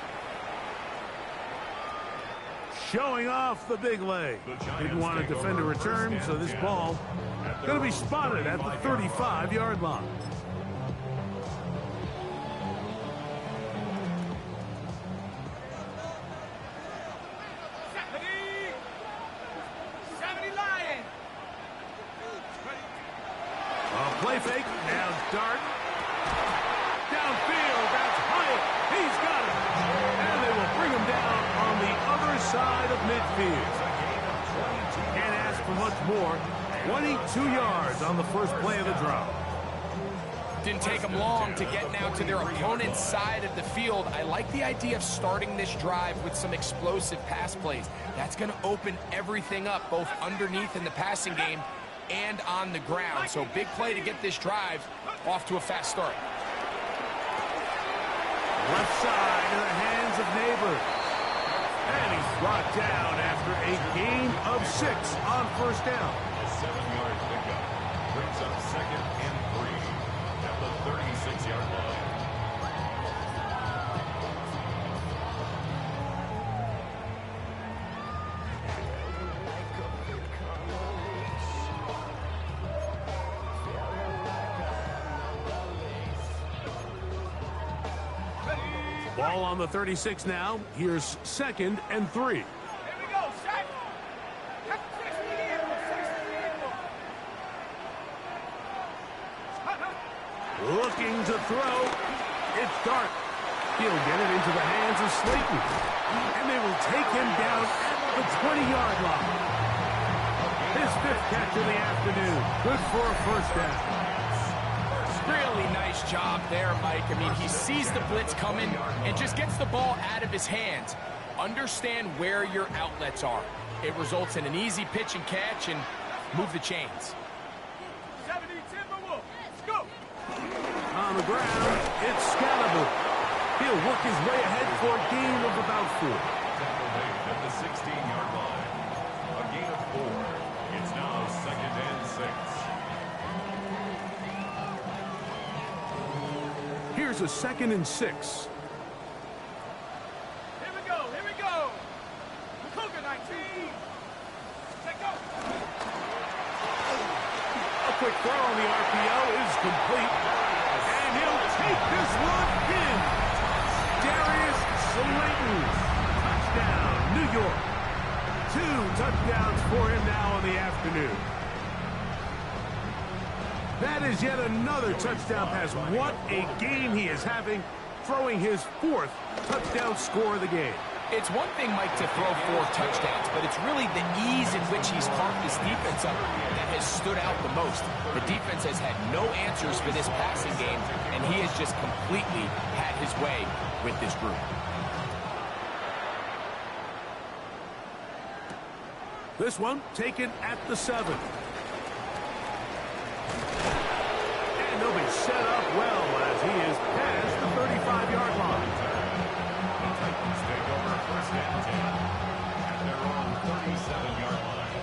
[SPEAKER 2] Showing off the big leg. Didn't want to defend a return, so this ball going to be spotted at the 35-yard line. A play fake. Now Dart. Downfield. That's Hyatt. He's got it. And they will bring him down on the other side of midfield. Can't ask for much more. 22 yards on the first play of the drive.
[SPEAKER 3] Didn't take them long to get now to their opponent's side of the field. I like the idea of starting this drive with some explosive pass plays. That's going to open everything up, both underneath in the passing game and on the ground. So big play to get this drive off to a fast start.
[SPEAKER 2] Left side in the hands of Neighbors. And he's brought down after a gain of 6 on first down.
[SPEAKER 4] 7-yard pickup. brings up 2nd and 3 at the 36-yard line.
[SPEAKER 2] Ball on the 36 now. Here's 2nd and 3.
[SPEAKER 5] Here we go, Shaq. 60 equal, 60 equal.
[SPEAKER 2] Looking to throw. It's Dart. He'll get it into the hands of Slayton. And they will take him down at the 20-yard line. His 5th catch of the afternoon. Good for a first down.
[SPEAKER 3] Really nice job there, Mike. I mean, he sees the blitz coming and just gets the ball out of his hands. Understand where your outlets are. It results in an easy pitch and catch and move the chains.
[SPEAKER 5] 70 Timberwolves. Let's go.
[SPEAKER 2] On the ground, it's Scalaboo. He'll work his way ahead for a gain of about 4.
[SPEAKER 4] Tackle made at the 16-yard line. A gain of 4. It's now 2nd and 6.
[SPEAKER 2] Here's a 2nd and 6.
[SPEAKER 5] Here we go. Here we go. Cougar 19. Let's go.
[SPEAKER 2] A quick throw on the RPO is complete. And he'll take this one in. Darius Slayton. Touchdown, New York. 2 touchdowns for him now in the afternoon. That is yet another touchdown pass. What a game he is having, throwing his 4th touchdown score of the game.
[SPEAKER 3] It's one thing, Mike, to throw 4 touchdowns, but it's really the ease in which he's carved this defense up that has stood out the most. The defense has had no answers for this passing game, and he has just completely had his way with this group.
[SPEAKER 2] This one taken at the 7. He'll be set up well as he is past the 35-yard line.
[SPEAKER 4] The Titans take over 1st and 10 at their own 37-yard line.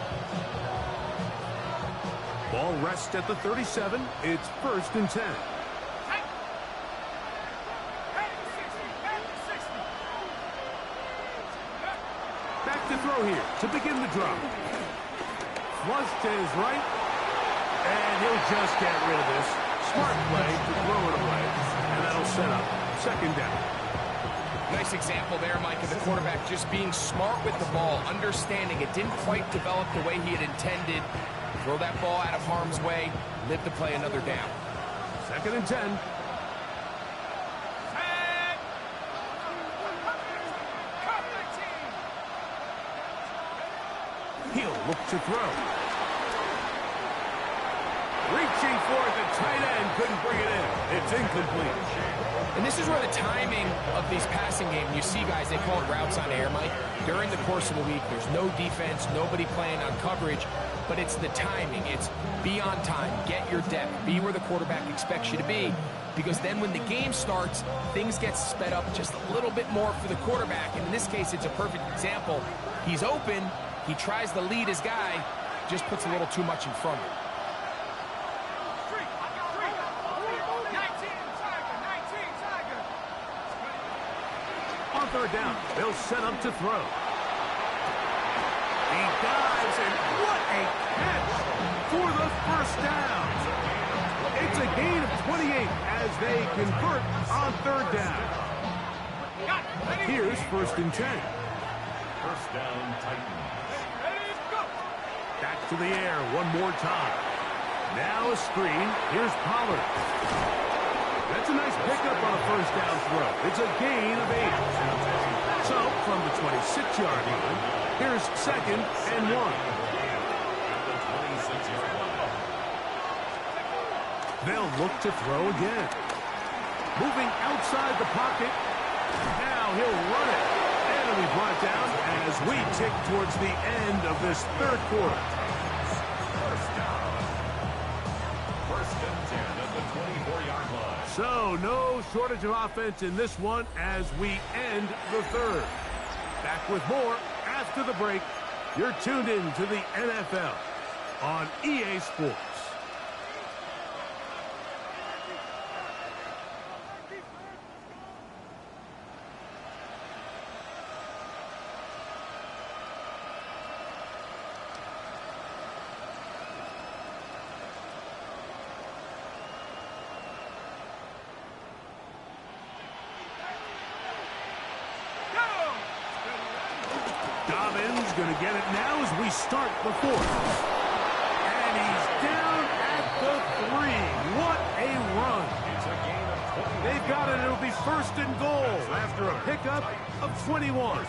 [SPEAKER 2] Ball rests at the 37. It's 1st and 10. Back to throw here to begin the drive. Flush to his right. And he'll just get rid of this. Smart play to throw it away, and that'll set up 2nd down.
[SPEAKER 3] Nice example there, Mike, of the quarterback just being smart with the ball, understanding it didn't quite develop the way he had intended. Throw that ball out of harm's way, live to play another down.
[SPEAKER 2] 2nd and 10. He'll look to throw. Reaching for it, the tight end couldn't bring it in. It's incomplete.
[SPEAKER 3] And this is where the timing of these passing games, you see guys, they call it routes on air, Mike. During the course of a week, there's no defense, nobody playing on coverage, but it's the timing. It's be on time, get your depth, be where the quarterback expects you to be, because then when the game starts, things get sped up just a little bit more for the quarterback. And in this case, it's a perfect example. He's open, he tries to lead his guy, just puts a little too much in front of him.
[SPEAKER 2] On 3rd down, they'll set up to throw. He dives, and what a catch for the 1st down. It's a gain of 28 as they convert on 3rd down. Here's 1st and 10.
[SPEAKER 4] 1st down, Titans.
[SPEAKER 2] Back to the air one more time. Now a screen. Here's Pollard. That's a nice pickup on a 1st down throw. It's a gain of 8. So, from the 26-yard line, here's 2nd and 1. They'll look to throw again. Moving outside the pocket. Now he'll run it. And it'll be brought down as we tick towards the end of this 3rd quarter.
[SPEAKER 4] 1st down. 1st and 10 at the 24-yard line.
[SPEAKER 2] So, no shortage of offense in this one as we end the 3rd. Back with more after the break. You're tuned in to the NFL on EA Sports. Dobbins going to get it now as we start the fourth. And he's down at the 3. What a run. They've got it. It'll be first and goal after a pickup of 21.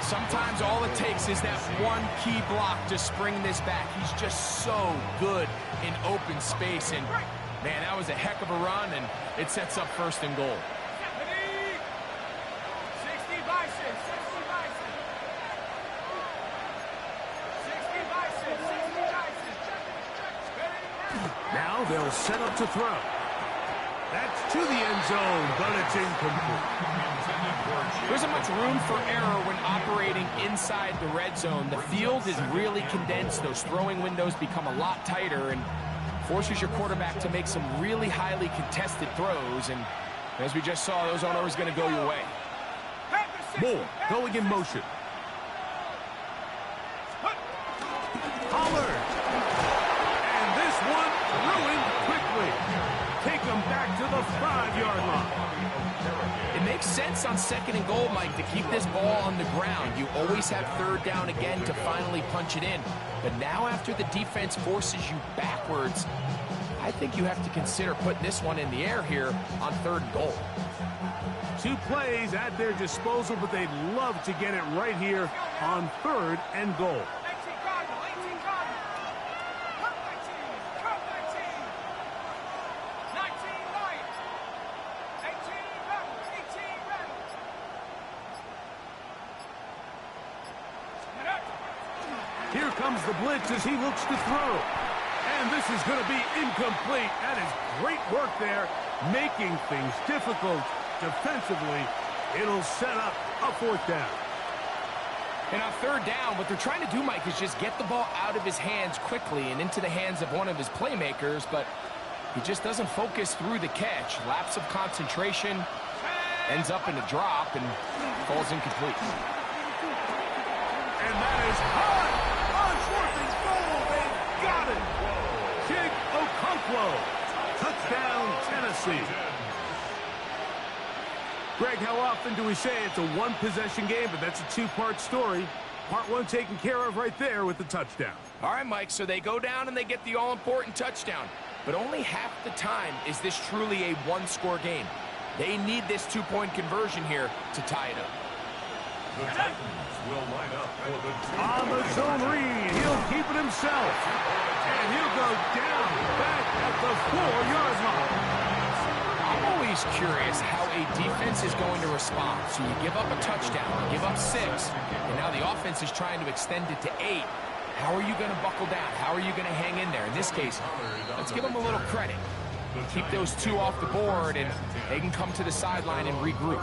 [SPEAKER 3] Sometimes all it takes is that one key block to spring this back. He's just so good in open space. And, man, that was a heck of a run, and it sets up first and goal.
[SPEAKER 5] 60 Bison, 60 Bison. 60 Bison, 60 Bison.
[SPEAKER 2] Now they'll set up to throw. That's to the end zone, but it's incomplete.
[SPEAKER 3] There isn't much room for error when operating inside the red zone. The field is really condensed. Those throwing windows become a lot tighter and forces your quarterback to make some really highly contested throws. And as we just saw, those aren't always going to go your way.
[SPEAKER 2] Moore going in motion. Pollard. And this one ruined quickly. Take them back to the 5-yard line.
[SPEAKER 3] It makes sense on second and goal, Mike, to keep this ball on the ground. You always have third down again to finally punch it in. But now after the defense forces you backwards, I think you have to consider putting this one in the air here on third and goal.
[SPEAKER 2] 2 plays at their disposal, but they'd love to get it right here on third and goal.
[SPEAKER 5] 18 Cardinal, 18 Cardinal. Cut 19, cut 19. 19 Lion. 18 Rebel, 18 Rebel. Get up.
[SPEAKER 2] Here comes the blitz as he looks to throw. And this is going to be incomplete. That is great work there, making things difficult defensively. It'll set up a 4th down.
[SPEAKER 3] And on third down, what they're trying to do, Mike, is just get the ball out of his hands quickly and into the hands of one of his playmakers, but he just doesn't focus through the catch. Lapse of concentration, ends up in a drop, and falls incomplete.
[SPEAKER 2] And that is high on 4th and goal. They've got it. Jake Okonkwo. Touchdown, Tennessee. Greg, how often do we say it's a one-possession game, but that's a 2-part story? Part 1 taken care of right there with the touchdown.
[SPEAKER 3] All right, Mike, so they go down and they get the all-important touchdown. But only half the time is this truly a one-score game. They need this 2-point conversion here to tie it up.
[SPEAKER 4] The Titans will line up for the
[SPEAKER 2] On the zone read, he'll keep it himself. And he'll go down back at the 4-yard line.
[SPEAKER 3] I'm always curious how a defense is going to respond. So you give up a touchdown, you give up 6, and now the offense is trying to extend it to 8. How are you going to buckle down? How are you going to hang in there? In this case, let's give them a little credit. Keep those 2 off the board, and they can come to the sideline and regroup.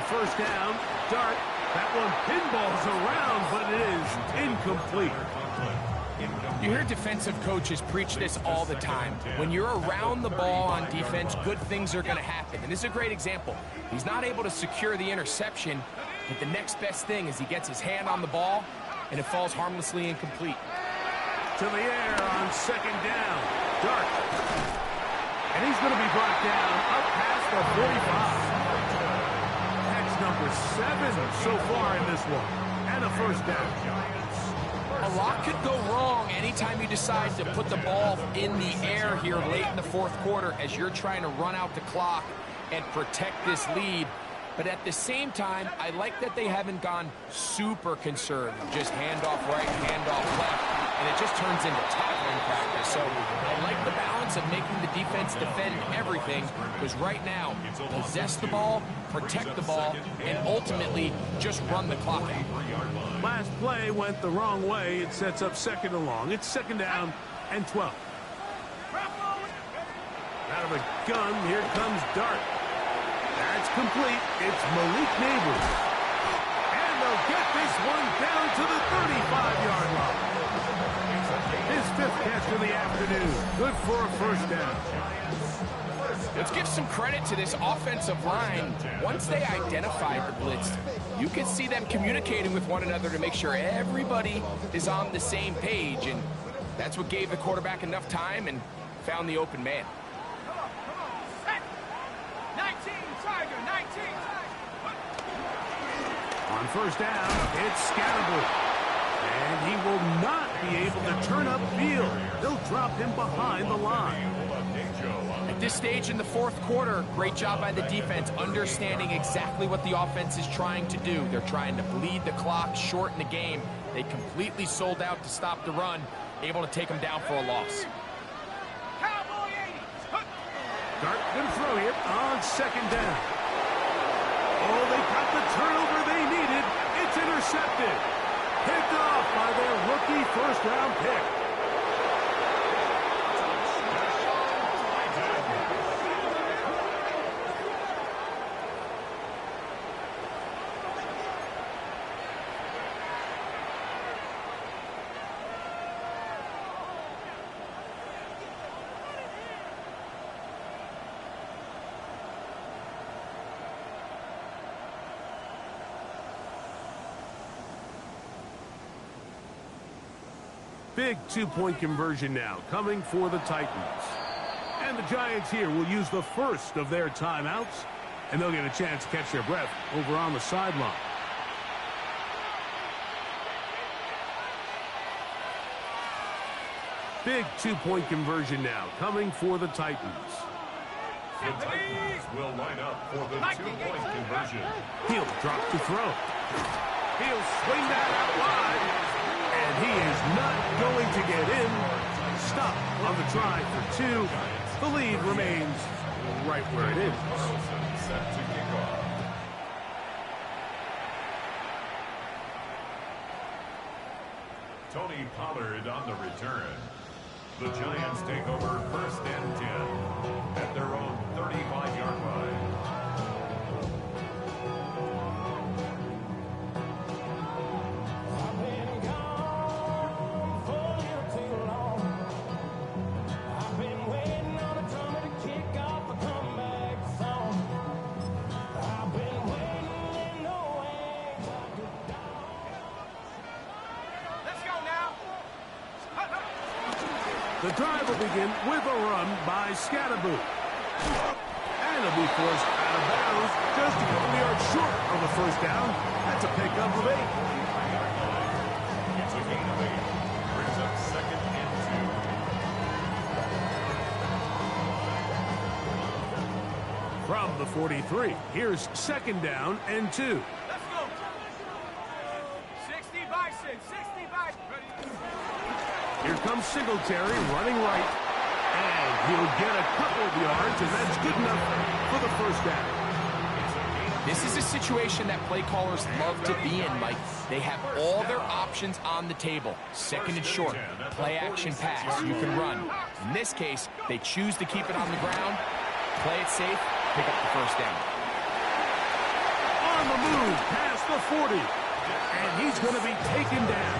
[SPEAKER 2] First down, Dart. That one pinballs around, but it is incomplete.
[SPEAKER 3] You hear defensive coaches preach this all the time. When you're around the ball on defense, good things are going to happen. And this is a great example. He's not able to secure the interception, but the next best thing is he gets his hand on the ball, and it falls harmlessly incomplete.
[SPEAKER 2] To the air on second down, Dart. And he's going to be brought down up past the 45. Number 7 so far in this one, and a first down.
[SPEAKER 3] A lot could go wrong anytime you decide to put the ball in the air here late in the 4th quarter as you're trying to run out the clock and protect this lead. But at the same time, I like that they haven't gone super conservative. Just handoff right, handoff left, and it just turns into tackling practice. So I like the balance of making the defense defend everything, because right now, possess the ball, protect the ball, and ultimately just run the clock out.
[SPEAKER 2] Last play went the wrong way. It sets up second and long. It's second down and 12. Out of a gun, here comes Dart. That's complete. It's Malik Neighbors. And they'll get this one down to the 35-yard line. His 5th catch of the afternoon. Good for a first down.
[SPEAKER 3] Let's give some credit to this offensive line. Once they identified the blitz, you could see them communicating with one another to make sure everybody is on the same page, and that's what gave the quarterback enough time and found the open man.
[SPEAKER 5] Come on, set. 19, Tiger, 19.
[SPEAKER 2] On first down, it's Scatterbush. And he will not be able to turn upfield. They'll drop him behind the line.
[SPEAKER 3] At this stage in the fourth quarter, great job by the defense understanding exactly what the offense is trying to do. They're trying to bleed the clock, shorten the game. They completely sold out to stop the run, able to take them down for a loss.
[SPEAKER 5] Cowboy 80.
[SPEAKER 2] Dart going to throw here on second down. Oh, they got the turnover they needed. It's intercepted. Picked off by their rookie first-round pick. Big two-point conversion now coming for the Titans. And the Giants here will use the first of their timeouts, and they'll get a chance to catch their breath over on the sideline. Big two-point conversion now coming for the Titans.
[SPEAKER 4] The Titans will line up for the two-point conversion.
[SPEAKER 2] He'll drop to throw. He'll swing that out wide. And he is not going to get in. Stop on the try for two. The lead remains right where it is.
[SPEAKER 4] Set to kick off. Tony Pollard on the return. The Giants take over first and 10 at their own 35-yard line.
[SPEAKER 2] The drive will begin with a run by Scatterbush. And it'll be forced out of bounds just a couple yards short of the first down. That's a pickup of 8.
[SPEAKER 4] It's a gain of 8. Brings up second and 2.
[SPEAKER 2] From the 43, here's second down and 2.
[SPEAKER 5] Let's go. 60 Bison, 60 Bison.
[SPEAKER 2] Here comes Singletary running right. And he'll get a couple of yards, and that's good enough for the first down.
[SPEAKER 3] This is a situation that play callers love to be in, Mike. They have all their options on the table. Second and short, play action pass, you can run. In this case, they choose to keep it on the ground, play it safe, pick up the first down.
[SPEAKER 2] On the move, past the 40. And he's going to be taken down.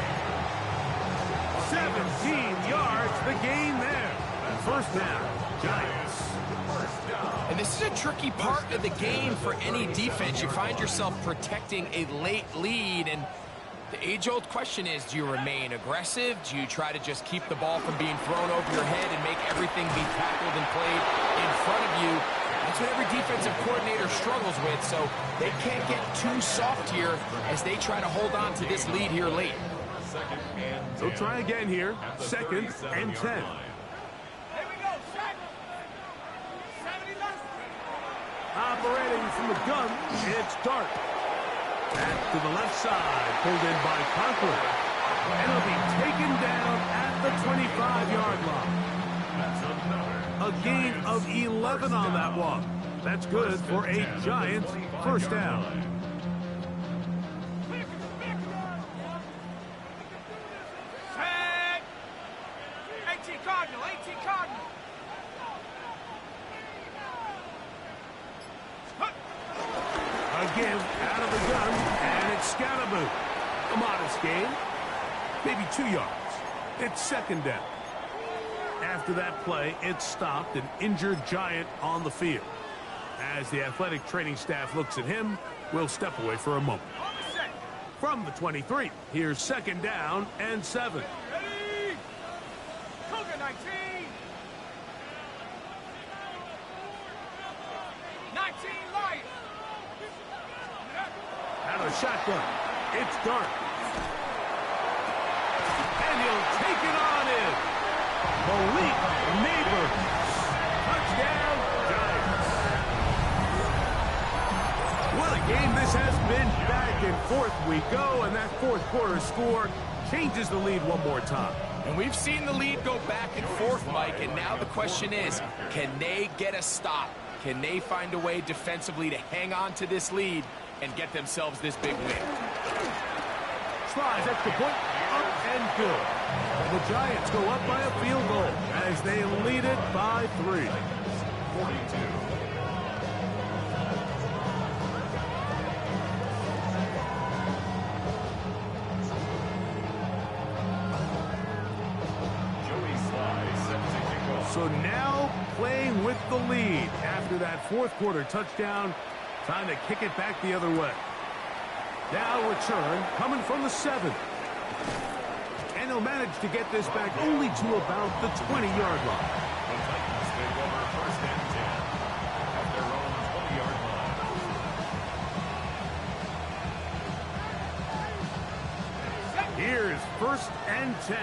[SPEAKER 2] 17 yards, the gain there. First down, Giants.
[SPEAKER 3] And this is a tricky part of the game for any defense. You find yourself protecting a late lead, and the age-old question is, do you remain aggressive? Do you try to just keep the ball from being thrown over your head and make everything be tackled and played in front of you? That's what every defensive coordinator struggles with, so they can't get too soft here as they try to hold on to this lead here late.
[SPEAKER 2] So try again here, second and 10.
[SPEAKER 5] Here we go, set. 70 left.
[SPEAKER 2] Operating from the gun, it's Dart. Back to the left side, pulled in by Conklin. And it'll be taken down at the 25-yard line. A gain of 11 on that one. That's good for a Giants first down. Again, out of the gun, and it's Scatterbush. A modest gain, maybe 2 yards. It's second down. After that play, it stopped an injured Giant on the field. As the athletic training staff looks at him, we'll step away for a moment. From the 23, here's 2nd down and 7.
[SPEAKER 5] Ready? Cougar 19. 19 Lions.
[SPEAKER 2] Out of the shotgun, it's Dart. And he'll take it on in. Malik Neighbors. Touchdown, Giants. What a game this has been. Back and forth we go, and that 4th quarter score changes the lead one more time.
[SPEAKER 3] And we've seen the lead go back and forth, Mike, and now the question is, can they get a stop? Can they find a way defensively to hang on to this lead and get themselves this big win?
[SPEAKER 2] Slides extra point, up and good. The Giants go up by a field goal as they lead it by 3.
[SPEAKER 4] 42.
[SPEAKER 2] So now playing with the lead after that 4th quarter touchdown. Time to kick it back the other way. Now return coming from the 7. And he'll manage to get this back only to about the 20-yard line.
[SPEAKER 4] The Titans take over 1st and 10 at their own 20-yard line.
[SPEAKER 2] Here's 1st and 10.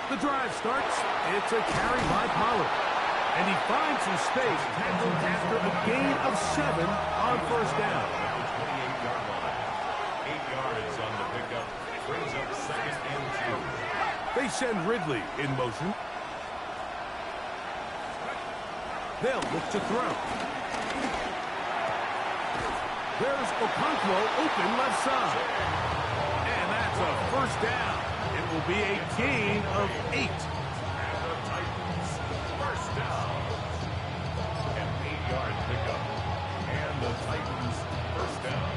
[SPEAKER 2] The drive starts. It's a carry by Pollard. And he finds some space tackled after a gain of 7 on 1st down.
[SPEAKER 4] 28-yard line. 8 yards on the pickup. Brings up 2nd and 2.
[SPEAKER 2] They send Ridley in motion. They'll look to throw. There's Okonkwo open left side. And that's a 1st down. It will be a gain of 8.
[SPEAKER 4] And the Titans 1st down. An 8-yard pickup. And the Titans 1st down.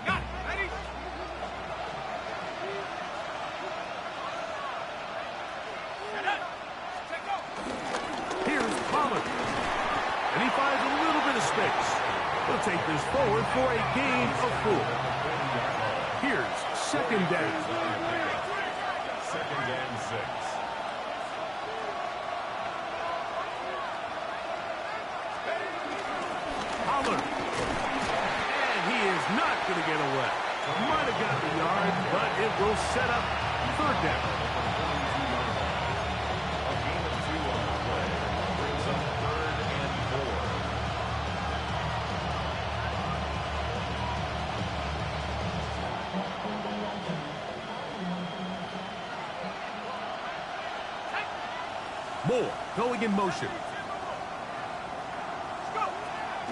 [SPEAKER 5] Got it. Ready? Set up. Take off.
[SPEAKER 2] Here's Pollard. And he finds a little bit of space. He'll take this forward for a gain of 4. Here's 2nd down.
[SPEAKER 4] 2nd and 6.
[SPEAKER 2] Pollard. And he is not going to get away. Might have got the yard, but it will set up 3rd down.
[SPEAKER 4] A gain of 2 on the play. Brings up 3rd and 4.
[SPEAKER 2] Moore going in motion.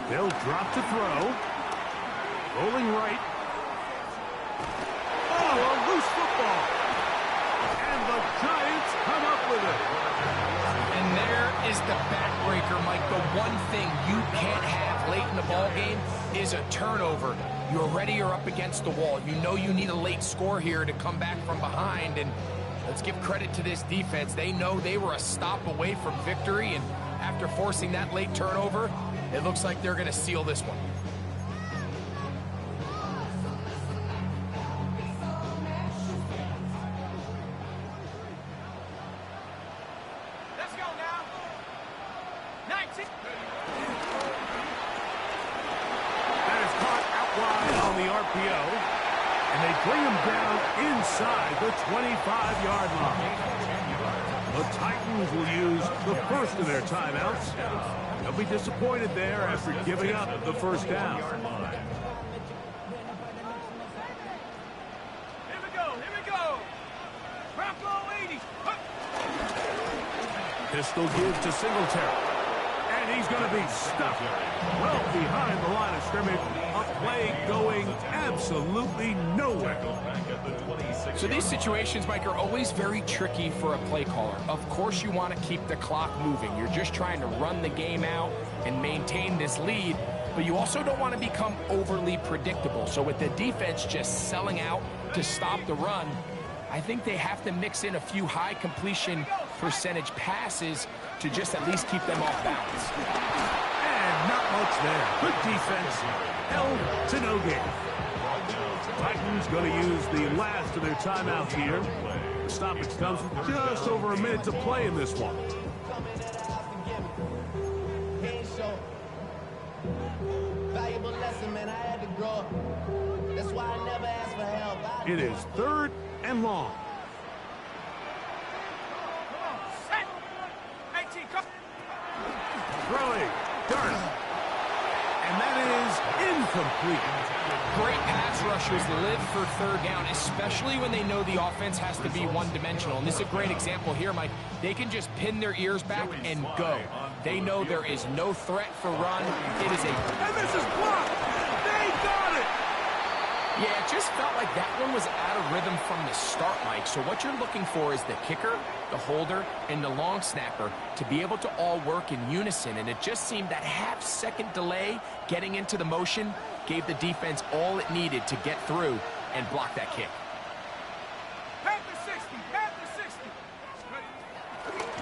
[SPEAKER 2] They'll drop to throw. Rolling right. Oh, a loose football. And the Giants come up with it.
[SPEAKER 3] And there is the backbreaker, Mike. The one thing you can't have late in the ball game is a turnover. You're already you're up against the wall. You know you need a late score here to come back from behind. And let's give credit to this defense. They know they were a stop away from victory. And after forcing that late turnover, it looks like they're going to seal this one.
[SPEAKER 5] Let's go now. 19.
[SPEAKER 2] That is caught out wide on the RPO. And they bring him down inside the 25-yard line. The Titans will use the first of their timeouts. They'll be disappointed there after giving up the 1st down.
[SPEAKER 5] Here we go. Here we go. Bronco 80.
[SPEAKER 2] Pistol give to Singletary. And And he's going to be stuck well behind the line of scrimmage. A play going absolutely nowhere.
[SPEAKER 3] So these situations, Mike, are always very tricky for a play caller. Of course you want to keep the clock moving. You're just trying to run the game out and maintain this lead, but you also don't want to become overly predictable. So with the defense just selling out to stop the run, I think they have to mix in a few high completion percentage passes to just at least keep them off balance.
[SPEAKER 2] And not much there. Good defense. Held to no gain. Titans going to use the last of their timeouts here. The stoppage comes with just over a minute to play in this one. It is 3rd and long. Throwing. Darn. And that is incomplete.
[SPEAKER 3] Great pass rushers live for 3rd down, especially when they know the offense has to be one-dimensional. And this is a great example here, Mike. They can just pin their ears back and go. They know there is no threat for run. It is a...
[SPEAKER 2] And this is blocked! They got it!
[SPEAKER 3] Yeah, it just felt like that one was out of rhythm from the start, Mike. So what you're looking for is the kicker, the holder, and the long snapper to be able to all work in unison. And it just seemed that half-second delay getting into the motion gave the defense all it needed to get through and block that kick.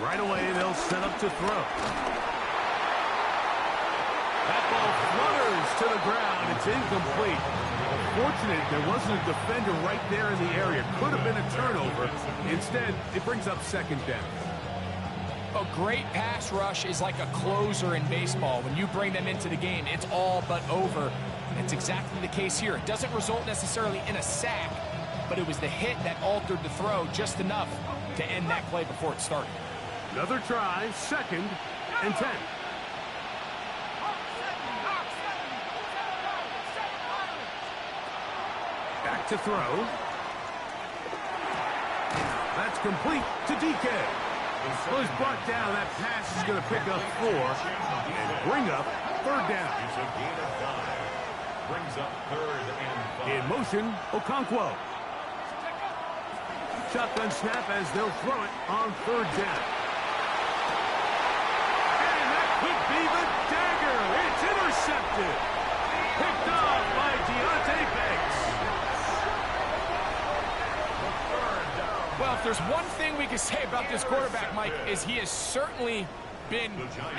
[SPEAKER 2] Right away, they'll set up to throw. That ball flutters to the ground. It's incomplete. Fortunate there wasn't a defender right there in the area. Could have been a turnover. Instead, it brings up 2nd down.
[SPEAKER 3] A great pass rush is like a closer in baseball. When you bring them into the game, it's all but over. That's exactly the case here. It doesn't result necessarily in a sack, but it was the hit that altered the throw just enough to end that play before it started.
[SPEAKER 2] Another try, 2nd and 10. Back to throw. That's complete to DK. Well, he's brought down. That pass is going to pick up 4 and bring up 3rd down.
[SPEAKER 4] It's a gain of 5. Brings up 3rd and 5.
[SPEAKER 2] In motion, Okonkwo. Shotgun snap as they'll throw it on 3rd down. And that could be the dagger. It's intercepted. Picked off by Deontay Banks.
[SPEAKER 3] Well, if there's one thing we can say about this quarterback, Mike, is he has certainly been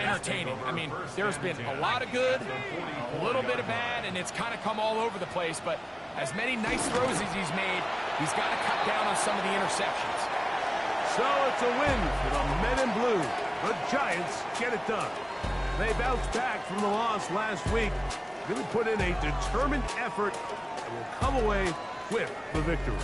[SPEAKER 3] entertaining. I mean, there's been a lot of good, a little bit of bad, and it's kind of come all over the place. But as many nice throws as he's made, he's got to cut down on some of the interceptions.
[SPEAKER 2] So it's a win for the men in blue. The Giants get it done. They bounced back from the loss last week. Really put in a determined effort and will come away with the victory.